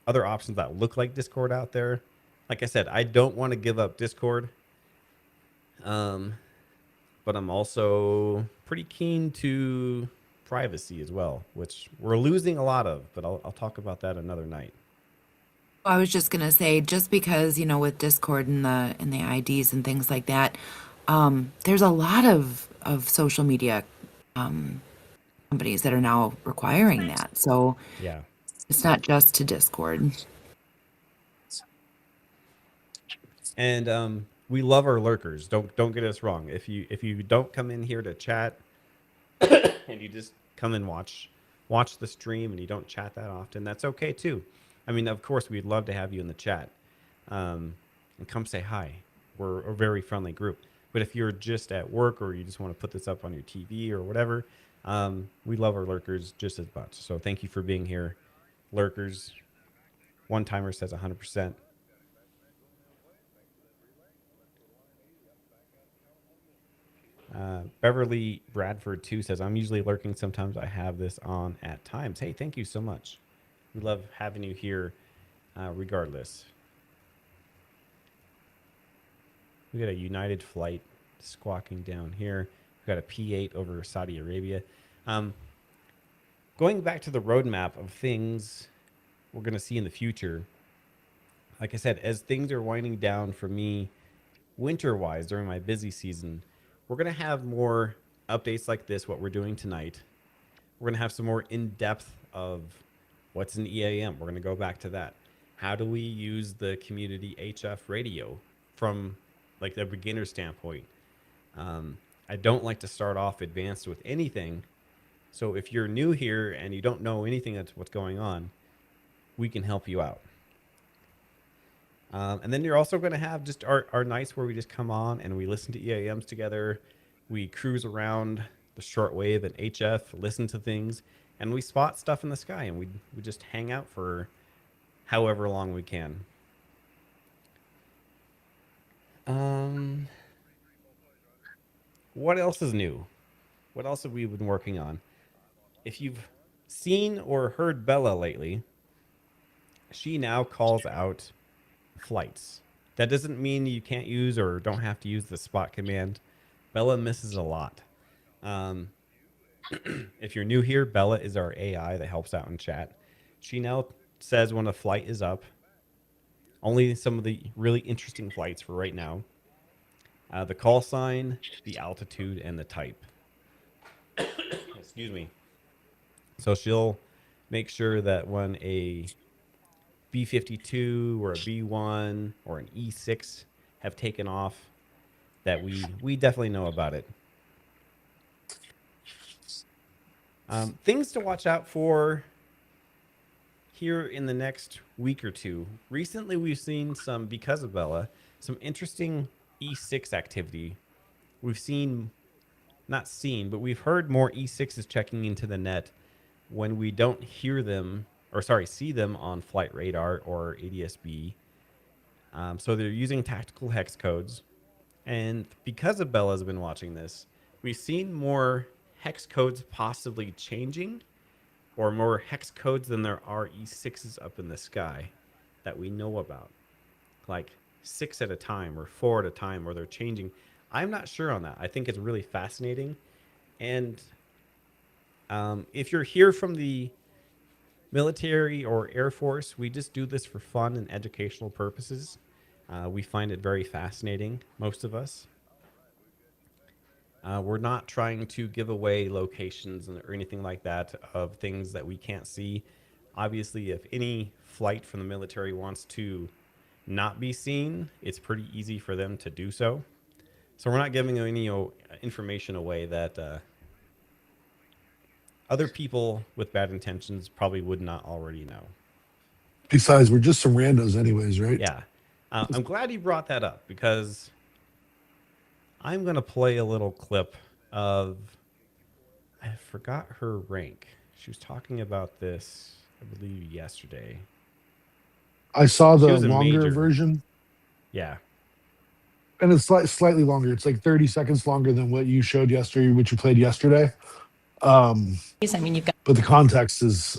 other options that look like Discord out there. Like I said, I don't want to give up Discord. But I'm also pretty keen to privacy as well, which we're losing a lot of, but I'll talk about that another night. I was just gonna say, just because, with Discord and the IDs and things like that, there's a lot of social media companies that are now requiring that. So Yeah. it's not just to Discord. And we love our lurkers. Don't get us wrong. If you don't come in here to chat and you just come and watch the stream and you don't chat that often, that's okay too. I mean, of course, we'd love to have you in the chat. And come say hi. We're a very friendly group. But if you're just at work or you just want to put this up on your TV or whatever, we love our lurkers just as much. So thank you for being here, lurkers. One timer says 100%. Beverly Bradford 2 says, I'm usually lurking. Sometimes I have this on at times. Hey, thank you so much. We love having you here, regardless. We got a United flight squawking down here. We got a P-8 over Saudi Arabia. Going back to the roadmap of things we're going to see in the future, like I said, as things are winding down for me winter-wise during my busy season, we're going to have more updates like this, what we're doing tonight. We're going to have some more in-depth of what's in EAM. We're going to go back to that. How do we use the community HF radio from like the beginner standpoint? I don't like to start off advanced with anything. So if you're new here and you don't know anything that's what's going on, we can help you out. And then you're also going to have just our nights where we just come on and we listen to EAMs together. We cruise around the shortwave and HF, listen to things, and we spot stuff in the sky, and we just hang out for however long we can. What else is new? What else have we been working on? If you've seen or heard Bella lately, she now calls out flights. That doesn't mean you can't use or don't have to use the spot command. Bella misses a lot. If you're new here, Bella is our AI that helps out in chat. She now says when a flight is up. Only some of the really interesting flights for right now. The call sign, the altitude, and the type. Excuse me. So she'll make sure that when a B-52 or a B-1 or an E-6 have taken off, that we definitely know about it. Things to watch out for here in the next week or two. Recently, we've seen some, because of Bella, some interesting E6 activity. We've seen, not seen, but we've heard more E6s checking into the net when we don't hear them, or sorry, see them on flight radar or ADS-B. So they're using tactical hex codes. And because of Bella's been watching this, we've seen more hex codes possibly changing, or more hex codes than there are E6s up in the sky that we know about. Like 6 at a time or 4 at a time, or they're changing. I'm not sure on that. I think it's really fascinating. And if you're here from the military or Air Force, we just do this for fun and educational purposes. We find it very fascinating, most of us. We're not trying to give away locations or anything like that of things that we can't see. Obviously, if any flight from the military wants to not be seen, it's pretty easy for them to do so. So we're not giving any information away that other people with bad intentions probably would not already know. Besides, we're just some randos anyways, right? Yeah. I'm glad you brought that up, because I'm going to play a little clip of, I forgot her rank. She was talking about this, I believe, yesterday. I saw She the was a longer major. version, Yeah. and it's slightly longer. It's like 30 seconds longer than what you showed yesterday, which you played yesterday. I mean, you've got But the context is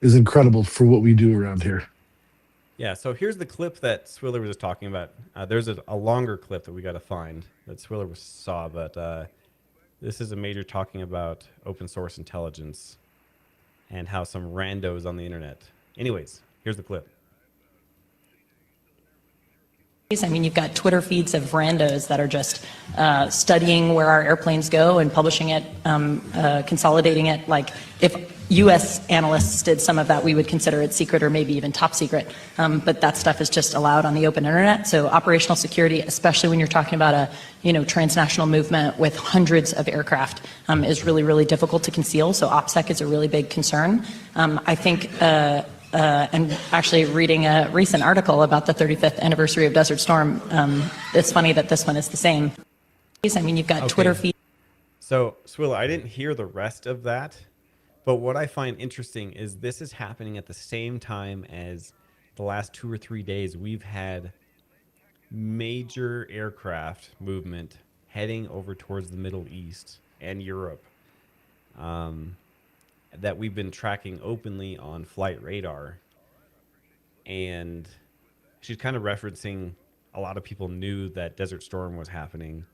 incredible for what we do around here. Yeah, so here's the clip that Swiller was just talking about. There's a longer clip that we got to find that Swiller saw, but this is a major talking about open source intelligence and how some randos on the internet. Anyways, here's the clip. I mean, you've got Twitter feeds of randos that are just studying where our airplanes go and publishing it, consolidating it. Like, if U.S. analysts did some of that, we would consider it secret or maybe even top secret. But that stuff is just allowed on the open internet. So operational security, especially when you're talking about a transnational movement with hundreds of aircraft, is really, really difficult to conceal. So OPSEC is a really big concern. I think. And actually reading a recent article about the 35th anniversary of Desert Storm, it's funny that this one is the same. I mean, you've got Okay. Twitter feed. So, Swiller, I didn't hear the rest of that, but what I find interesting is this is happening at the same time as the last 2 or 3 days we've had major aircraft movement heading over towards the Middle East and Europe. that we've been tracking openly on flight radar. And she's kind of referencing a lot of people knew that Desert Storm was happening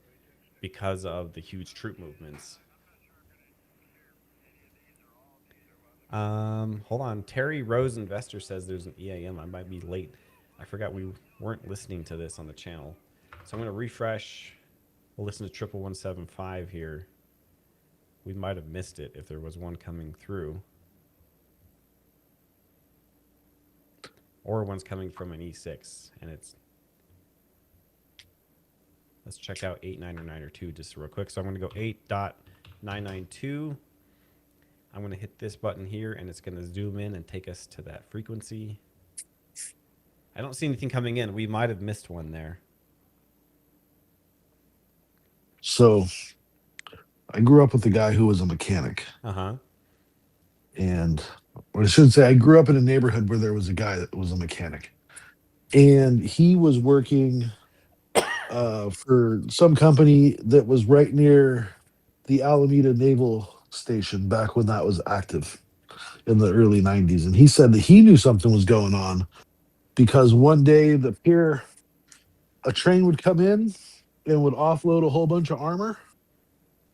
because of the huge troop movements. Hold on. Terry Rose Investor says there's an EAM. I might be late. I forgot we weren't listening to this on the channel. So I'm going to refresh. We'll listen to 11175 here. We might have missed it if there was one coming through. Or one's coming from an E6 and it's. Let's check out 899 just real quick. So I'm going to go 8.992. I'm going to hit this button here and it's going to zoom in and take us to that frequency. I don't see anything coming in. We might have missed one there. So I grew up with a guy who was a mechanic. Uh-huh. And or I should say I grew up in a neighborhood where there was a guy that was a mechanic. And he was working for some company that was right near the Alameda Naval Station back when that was active in the early 90s. And he said that he knew something was going on because one day a train would come in and would offload a whole bunch of armor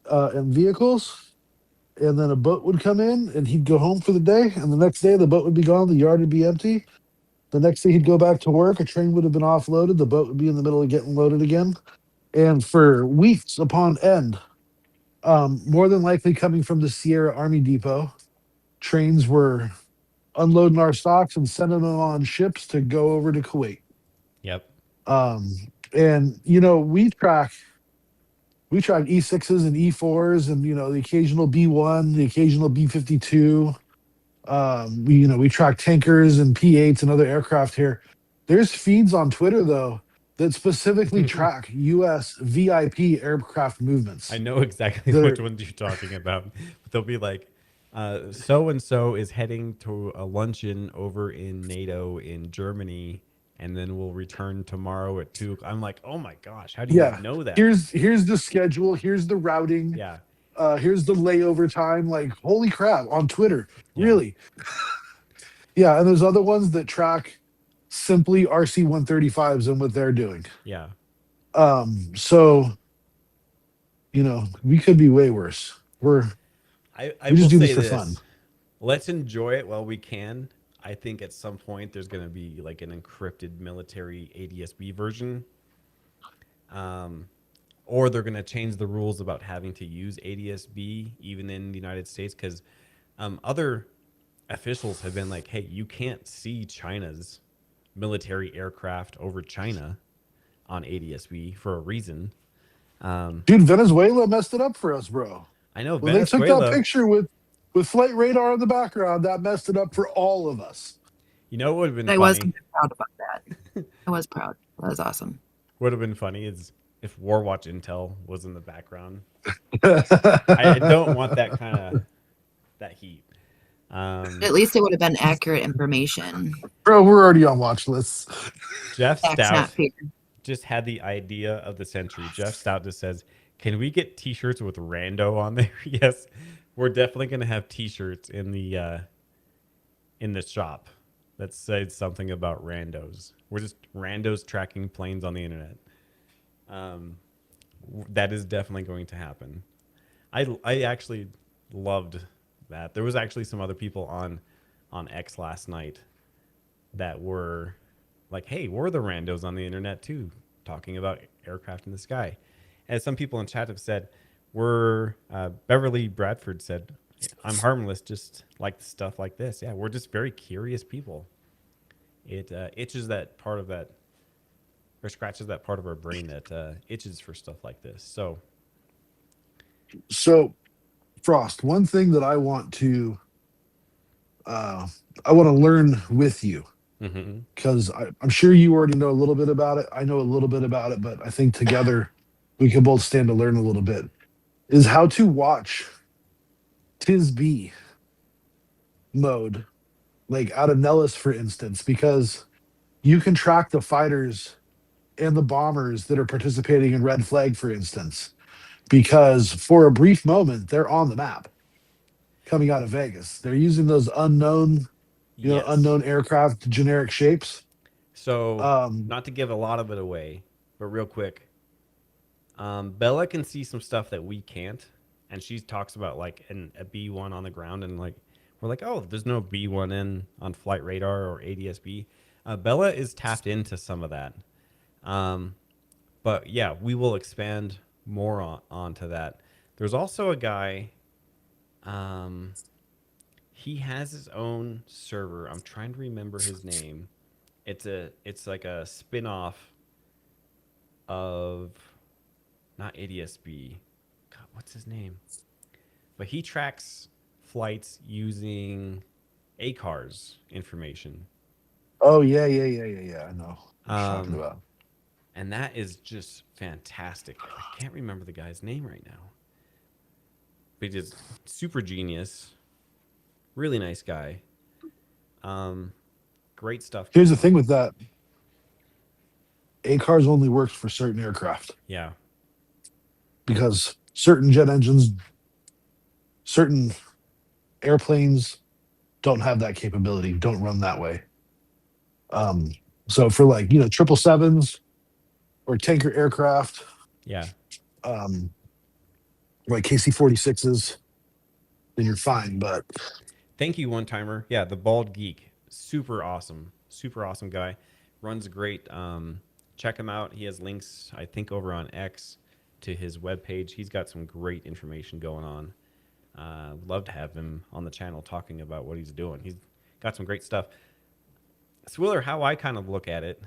and vehicles. And then a boat would come in and he'd go home for the day. And the next day the boat would be gone. The yard would be empty. The next day he'd go back to work. A train would have been offloaded. The boat would be in the middle of getting loaded again. And for weeks upon end, more than likely coming from the Sierra Army Depot, trains were unloading our stocks and sending them on ships to go over to Kuwait. Yep. And we track E6s and E4s and the occasional B1, the occasional B52. We track tankers and P8s and other aircraft here. There's feeds on Twitter though that specifically track U.S. VIP aircraft movements. I know exactly which ones you're talking about. But they'll be like, so and so is heading to a luncheon over in NATO in Germany, and then we'll return tomorrow at 2. I'm like, oh my gosh, how do you know that? Here's the schedule. Here's the routing. Yeah. Here's the layover time. Like, holy crap, on Twitter. Yeah. Really? Yeah, and there's other ones that track simply RC-135s and what they're doing. Yeah. So, we could be way worse. We just do this for fun. Let's enjoy it while we can. I think at some point there's going to be like an encrypted military ADS-B version. Or they're going to change the rules about having to use ADS-B even in the United States because other officials have been like, hey, you can't see China's military aircraft over China on ADS-B for a reason. Dude, Venezuela messed it up for us, bro. I know. When they took that picture with flight radar in the background, that messed it up for all of us. You know what would have been funny? I was proud about that. I was proud. That was awesome. Would have been funny is if Warwatch Intel was in the background. I don't want that kind of that heat. At least it would have been accurate information. Bro, we're already on watch lists. Jeff Stout just had the idea of the century. Jeff Stout just says, can we get t-shirts with Rando on there? Yes, we're definitely going to have t-shirts in the shop that says something about randos. We're just randos tracking planes on the internet. That is definitely going to happen. I actually loved that. There was actually some other people on X last night that were like, hey, we're the randos on the internet too, talking about aircraft in the sky. And some people in chat have said, Beverly Bradford said, I'm harmless, just like stuff like this. Yeah, we're just very curious people. It itches that part of that, or scratches that part of our brain that itches for stuff like this. So, Frost, one thing that I want to learn with you, because I'm sure you already know a little bit about it. I know a little bit about it, but I think together we can both stand to learn a little bit, is how to watch TISB mode, like out of Nellis, for instance, because you can track the fighters and the bombers that are participating in Red Flag, for instance, because for a brief moment they're on the map. coming out of Vegas. They're using those unknown, Yes. unknown aircraft generic shapes. So, Um, not to give a lot of it away, but real quick, Bella can see some stuff that we can't, and she talks about like a B1 on the ground, and like we're like, oh, there's no B1N on flight radar or ADSB. Bella is tapped into some of that, but yeah, we will expand more onto that. There's also a guy. He has his own server. I'm trying to remember his name. It's like a spin-off of not ADSB. God, what's his name? But he tracks flights using ACARS information. oh yeah. I know what you're talking Um, about. and that is just fantastic. I can't remember the guy's name right now. But he's super genius. Really nice guy. Great stuff. Here's the thing with that: ACARS only works for certain aircraft Yeah. because certain jet engines, certain airplanes don't have that capability, don't run that way. So for like 777s or tanker aircraft, Yeah. like KC-46s, then you're fine. But Thank you, one timer. Yeah, the bald geek, super awesome guy, runs great. Check him out. He has links, I think, over on X to his webpage. He's got some great information going on. Would love to have him on the channel talking about what he's doing. He's got some great stuff. Swiller, how I kind of look at it,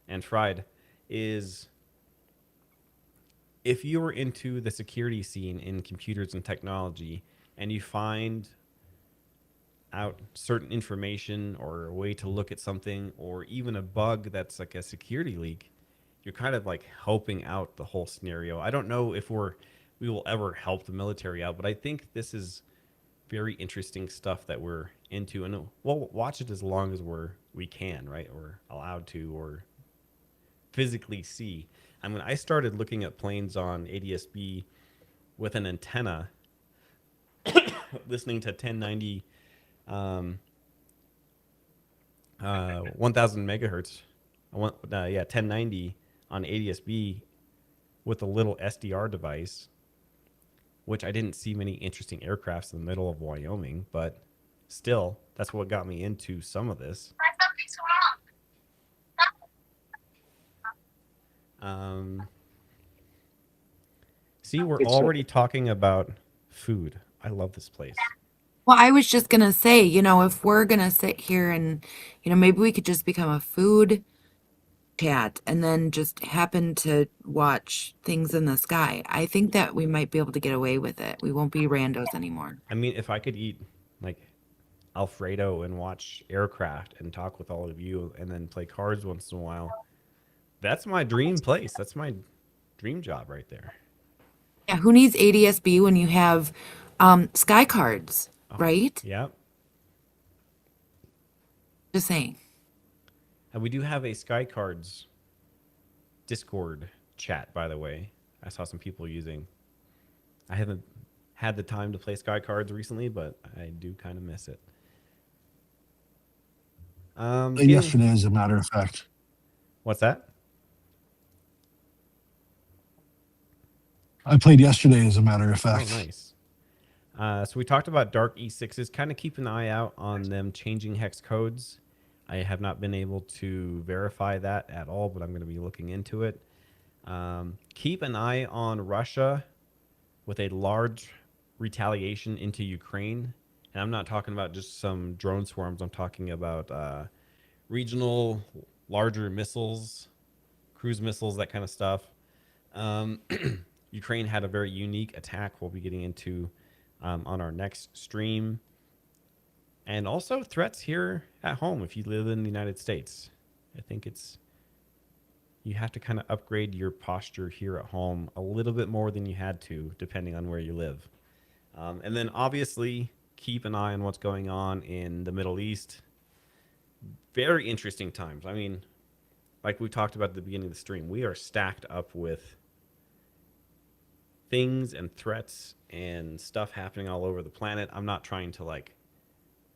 and Fried, is if you're into the security scene in computers and technology and you find out certain information or a way to look at something or even a bug that's like a security leak, you're kind of like helping out the whole scenario. I don't know if we will ever help the military out, but I think this is very interesting stuff that we're into, and we'll watch it as long as we can, right, or allowed to, or physically see. I mean, I started looking at planes on ADSB with an antenna, listening to 1090 1000 megahertz. 1090 on ADSB with a little SDR device, which I didn't see many interesting aircrafts in the middle of Wyoming, but still, that's what got me into some of this. See, we're already talking about food. I love this place. Well, I was just gonna say, if we're gonna sit here and, maybe we could just become a food chat and then just happen to watch things in the sky. I think that we might be able to get away with it. We won't be randos anymore. I mean, if I could eat like Alfredo and watch aircraft and talk with all of you and then play cards once in a while, that's my dream place. That's my dream job right there. Yeah, who needs ADSB when you have sky cards, right? Yeah. Just saying. And we do have a Sky Cards Discord chat, by the way. I saw some people using. I haven't had the time to play Sky Cards recently, but I do kind of miss it. yesterday, as a matter of fact, What's that? I played yesterday, as a matter of Oh, fact. nice. So we talked about Dark E6s. Kind of keep an eye out on them changing hex codes. I have not been able to verify that at all, but I'm going to be looking into it. Keep an eye on Russia with a large retaliation into Ukraine. And I'm not talking about just some drone swarms. I'm talking about regional, larger missiles, cruise missiles, that kind of stuff. Ukraine had a very unique attack we'll be getting into on our next stream. And also threats here at home if you live in the United States. I think you have to kind of upgrade your posture here at home a little bit more than you had to, depending on where you live. And then obviously keep an eye on what's going on in the Middle East. Very interesting times. I mean, like we talked about at the beginning of the stream, we are stacked up with things and threats and stuff happening all over the planet. I'm not trying to like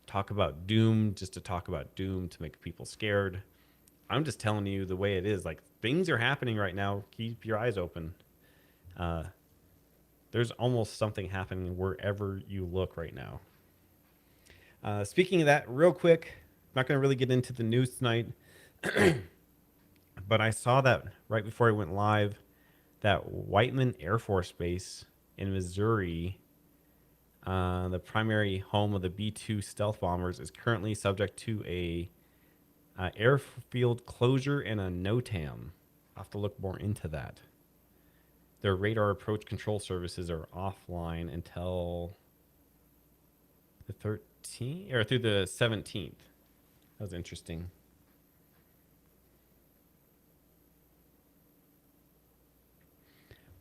talk about doom just to talk about doom to make people scared. I'm just telling you the way it is. Like, things are happening right now. Keep your eyes open. There's almost something happening wherever you look right now. Speaking of that, real quick, I'm not going to really get into the news tonight, but I saw that right before I went live, that Whiteman Air Force Base in Missouri, the primary home of the B-2 stealth bombers, is currently subject to a airfield closure and a NOTAM. I'll have to look more into that. Their radar approach control services are offline until the 13th or through the 17th. That was interesting.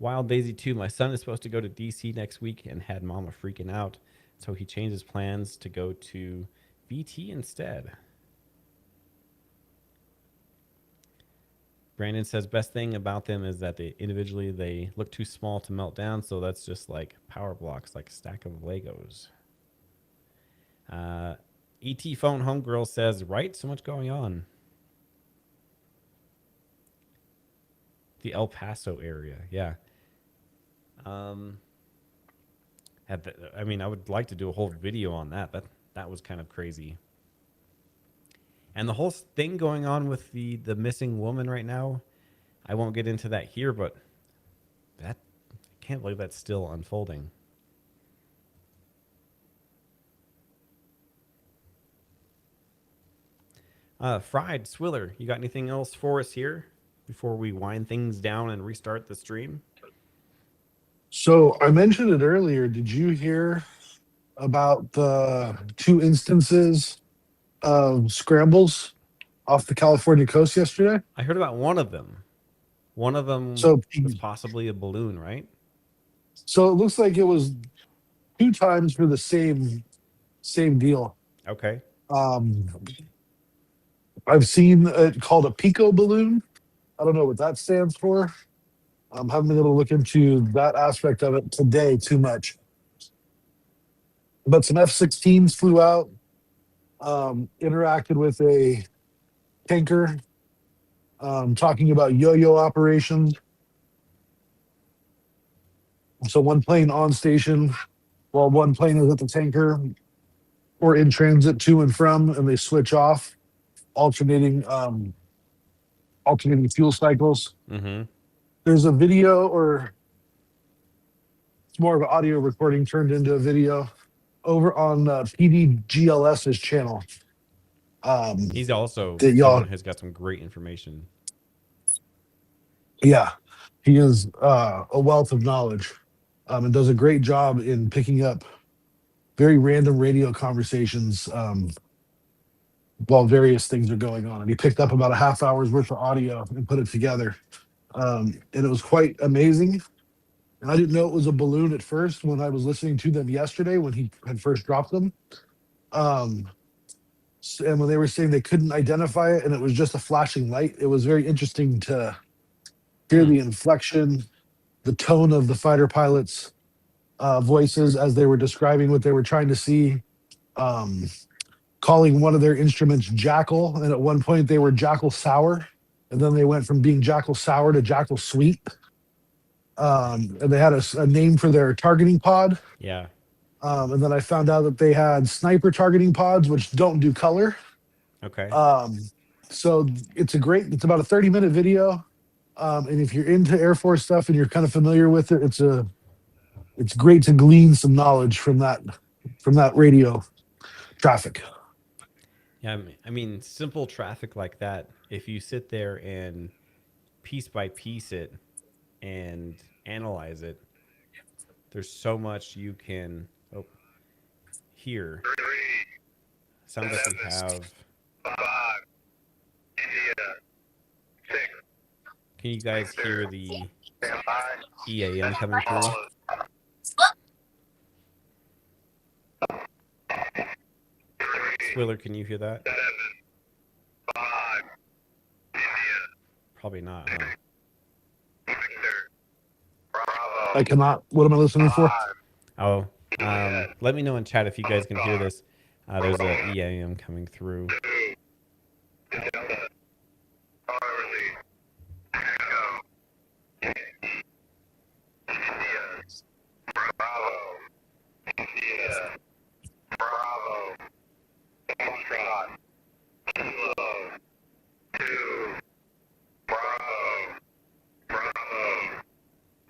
Wild Daisy 2. My son is supposed to go to DC next week and had mama freaking out, so he changed his plans to go to VT instead. Brandon says best thing about them is that they look too small to melt down, so that's just like power blocks, like a stack of Legos. ET Phone Homegirl says, right, so much going on. The El Paso area, yeah. I would like to do a whole video on that. That was kind of crazy. And the whole thing going on with the missing woman right now, I won't get into that here, but I can't believe that's still unfolding. Fried Swiller, you got anything else for us here before we wind things down and restart the stream? So I mentioned it earlier. Did you hear about the 2 instances of scrambles off the California coast yesterday? I heard about one of them. One of them So was possibly a balloon, right? So it looks like it was 2 times for the same deal. Okay. I've seen it called a Pico balloon. I don't know what that stands for. Haven't been able to look into that aspect of it today too much. But some F-16s flew out, interacted with a tanker, talking about yo-yo operations. So one plane on station while one plane is at the tanker or in transit to and from, and they switch off, alternating fuel cycles. Mm-hmm. There's a video, or it's more of an audio recording turned into a video over on PDGLS's channel. He's also that y'all- someone who's got some great information. Yeah, he is a wealth of knowledge, and does a great job in picking up very random radio conversations while various things are going on. And he picked up about a half hour's worth of audio and put it together. And it was quite amazing. And I didn't know it was a balloon at first when I was listening to them yesterday when he had first dropped them. And when they were saying they couldn't identify it and it was just a flashing light, it was very interesting to hear the inflection, the tone of the fighter pilots' voices as they were describing what they were trying to see, calling one of their instruments Jackal. And at one point they were Jackal Sour. And then they went from being Jackal Sour to Jackal Sweet. And they had a name for their targeting pod. Yeah. And then I found out that they had sniper targeting pods, which don't do color. Okay. So it's about a 30-minute video. And if you're into Air Force stuff and you're kind of familiar with it, it's great to glean some knowledge from that radio traffic. Yeah, I mean, simple traffic like that, if you sit there and piece by piece it and analyze it, there's so much you can hear. Sounds like we have... 5, India, 6, Can you guys hear the stand by. EAM coming through? Swiller, can you hear that? 7, 5, India, Probably not, huh? Victor, Bravo, I cannot. What am I listening for? Oh, let me know in chat if you guys can hear this. There's a EAM coming through. Delta, Charlie, Echo, India, Bravo, India, Bravo, Foxtrot, Kilo, 2, Bravo, Bravo,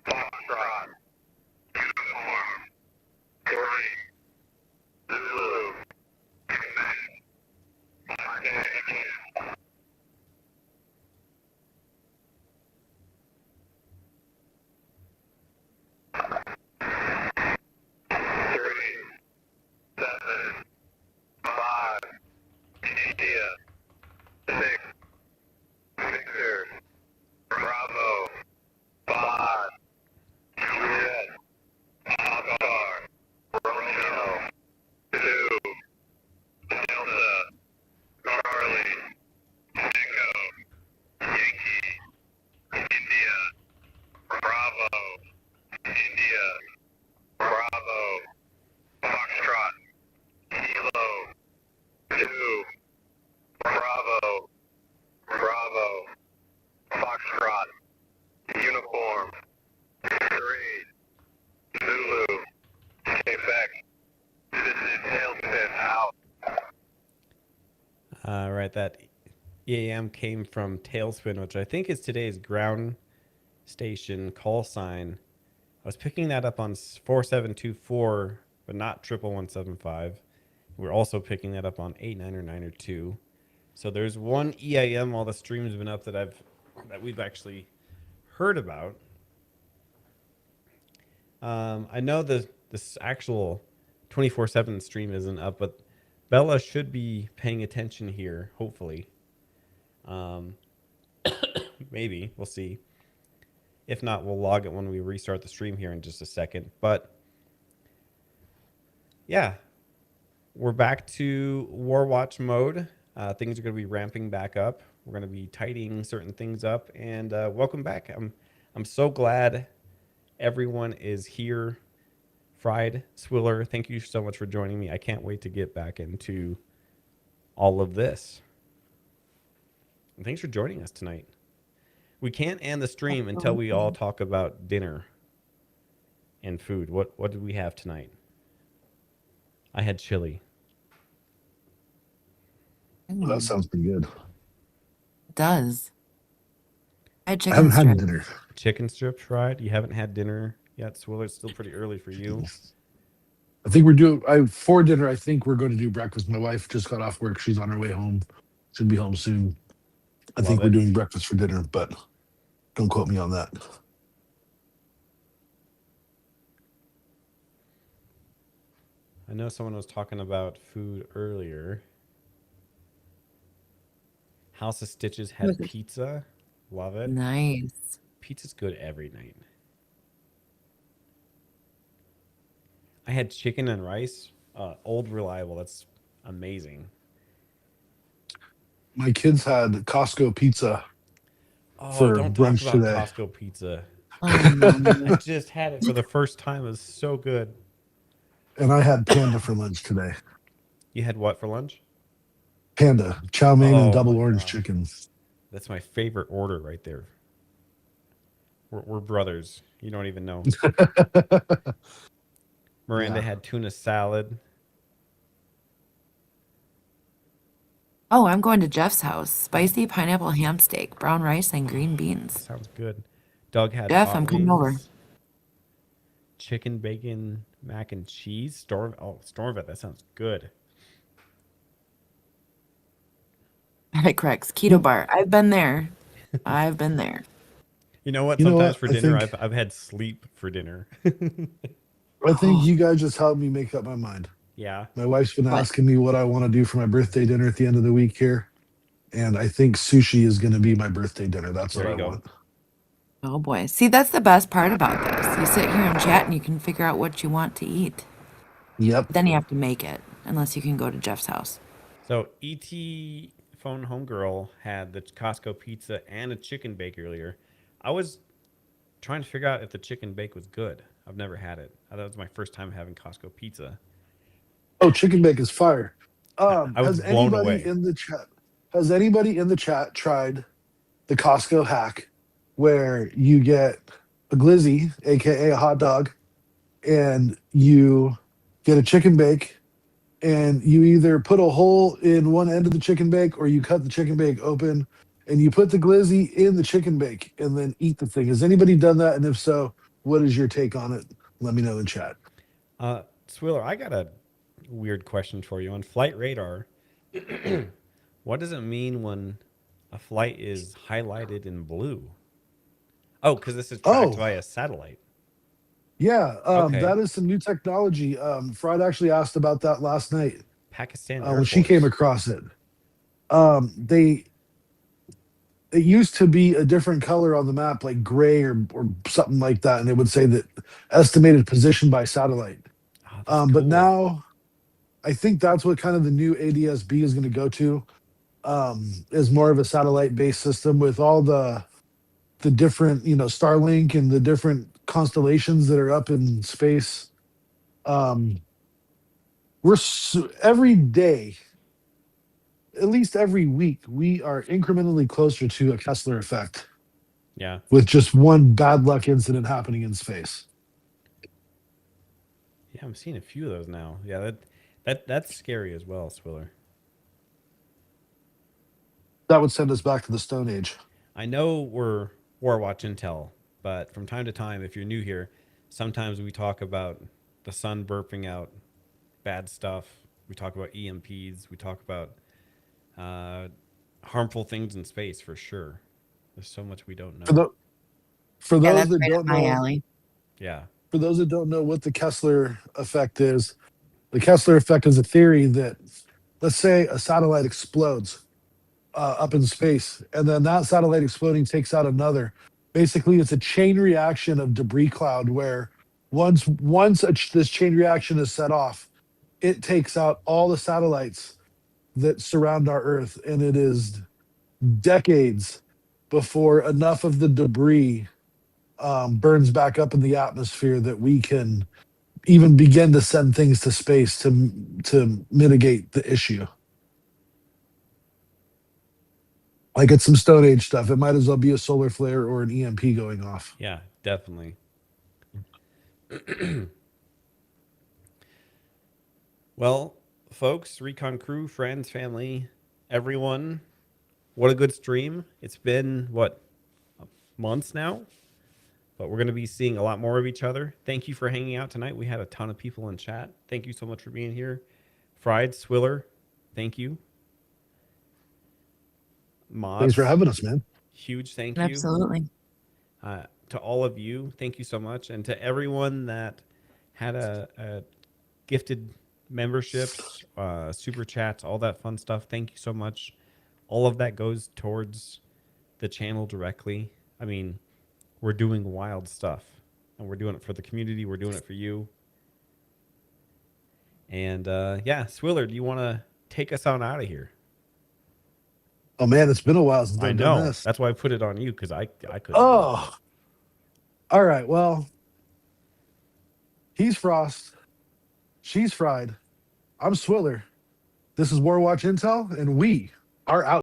Foxtrot, Uniform, 3, Zulu, Quebec, Martin, three, 7, 5, India, 6, Victor, Bravo, 5, Juliet, Avatar, Romeo, 2, Delta, Charlie, Echo, Yankee, India, Bravo, India, Bravo, Foxtrot, Kilo, 2, Bravo, Bravo, Foxtrot, Uniform, 3, Zulu, Quebec. This is Tailspin out. Right, that EAM came from Tailspin, which I think is today's ground station call sign. I was picking that up on 4724, but not 11175. We're also picking that up on 89902. So there's one EAM while the stream's been up that we've actually heard about. I know this actual 24/7 stream isn't up, but Bella should be paying attention here, hopefully. Maybe, we'll see. If not, we'll log it when we restart the stream here in just a second. But yeah, we're back to Warwatch mode. Things are going to be ramping back up. We're going to be tidying certain things up. And welcome back. I'm so glad everyone is here. Fried, Swiller, thank you so much for joining me. I can't wait to get back into all of this. And thanks for joining us tonight. We can't end the stream until we all talk about dinner and food. What did we have tonight? I had chili. Well, that sounds pretty good. It does. I had I chicken haven't had strips. dinner. Chicken strips, fried. You haven't had dinner yet, Swiller. It's still pretty early for you. I think we're doing. For dinner. I think we're going to do breakfast. My wife just got off work. She's on her way home. Should be home soon. I think Love we're it. doing breakfast for dinner, but don't quote me on that. I know someone was talking about food earlier. House of Stitches had pizza. Love it. Nice. Pizza's good every night. I had chicken and rice. Old Reliable. That's amazing. My kids had Costco pizza Oh, for don't talk brunch about today. Costco pizza. Oh, no. I just had it for the first time. It was so good. And I had panda for lunch today. You had what for lunch? Panda, chow mein, Oh and double my orange God. chicken. That's my favorite order right there. We're brothers. You don't even know. Miranda Yeah. had tuna salad. Oh, I'm going to Jeff's house. Spicy pineapple ham steak, brown rice, and green beans. Sounds good. Doug had Jeff, hot I'm coming over. wings, chicken bacon mac and cheese. Stormvet. That sounds good. Corrects. Keto bar. I've been there. I've been there. You know what? You know Sometimes what? for I dinner, think- I've had sleep for dinner. I think you guys just helped me make up my mind. Yeah. My wife's been What? asking me what I want to do for my birthday dinner at the end of the week here. And I think sushi is going to be my birthday dinner. That's There what you I go. want. Oh boy. See, that's the best part about this. You sit here and chat and you can figure out what you want to eat. Yep. But then you have to make it, unless you can go to Jeff's house. So ET Phone Homegirl had the Costco pizza and a chicken bake earlier. I was trying to figure out if the chicken bake was good. I've never had it. That was my first time having Costco pizza. Oh, chicken bake is fire. I was Has blown anybody away. in the chat? Has anybody in the chat tried the Costco hack where you get a glizzy, aka a hot dog, and you get a chicken bake, and you either put a hole in one end of the chicken bake or you cut the chicken bake open and you put the glizzy in the chicken bake and then eat the thing. Has anybody done that? And if so, what is your take on it? Let me know in chat. Swiller, I got a weird question for you. On Flight Radar, what does it mean when a flight is highlighted in blue? Oh, because this is tracked Oh, via satellite. yeah. Okay. That is some new technology. Fried actually asked about that last night Pakistan Air when she came Force. across it. It used to be a different color on the map, like gray or something like that, and it would say that estimated position by satellite. Oh, that's But cool. now I think that's what kind of the new ADS-B is going to go to, is more of a satellite-based system with all the different, Starlink and the different constellations that are up in space. Every day, at least every week, we are incrementally closer to a Kessler effect Yeah. with just one bad luck incident happening in space. Yeah, I'm seeing a few of those now. Yeah, that's scary as well, Swiller. That would send us back to the Stone Age. I know we're War Watch Intel, but from time to time, if you're new here, sometimes we talk about the sun burping out bad stuff. We talk about EMPs. We talk about harmful things in space for sure. There's so much we don't For, know. the, for Yeah, those that's that right up don't my know, alley. Yeah. for those that don't know what the Kessler effect is, the Kessler effect is a theory that, let's say, a satellite explodes up in space, and then that satellite exploding takes out another. Basically, it's a chain reaction of debris cloud where once this chain reaction is set off, it takes out all the satellites that surround our Earth, and it is decades before enough of the debris burns back up in the atmosphere that we can even begin to send things to space to mitigate the issue. Like it's some Stone Age stuff. It might as well be a solar flare or an EMP going off. Yeah, definitely. Well, folks, Recon crew, friends, family, everyone, what a good stream. It's been, what, months now? But we're going to be seeing a lot more of each other. Thank you for hanging out tonight. We had a ton of people in chat. Thank you so much for being here. Fried, Swiller, thank you. Mods, Thanks for having us, man. huge thank you. Absolutely. To all of you, thank you so much. And to everyone that had a gifted memberships, super chats, all that fun stuff, thank you so much. All of that goes towards the channel directly. I mean, we're doing wild stuff, and we're doing it for the community. We're doing it for you. And yeah, Swiller, do you want to take us on out of here? Oh man, it's been a while since I I've done know. this. That's why I put it on you, because I couldn't. Oh, all right. Well, he's Frost. She's Fried. I'm Swiller. This is War Watch Intel, and we are out.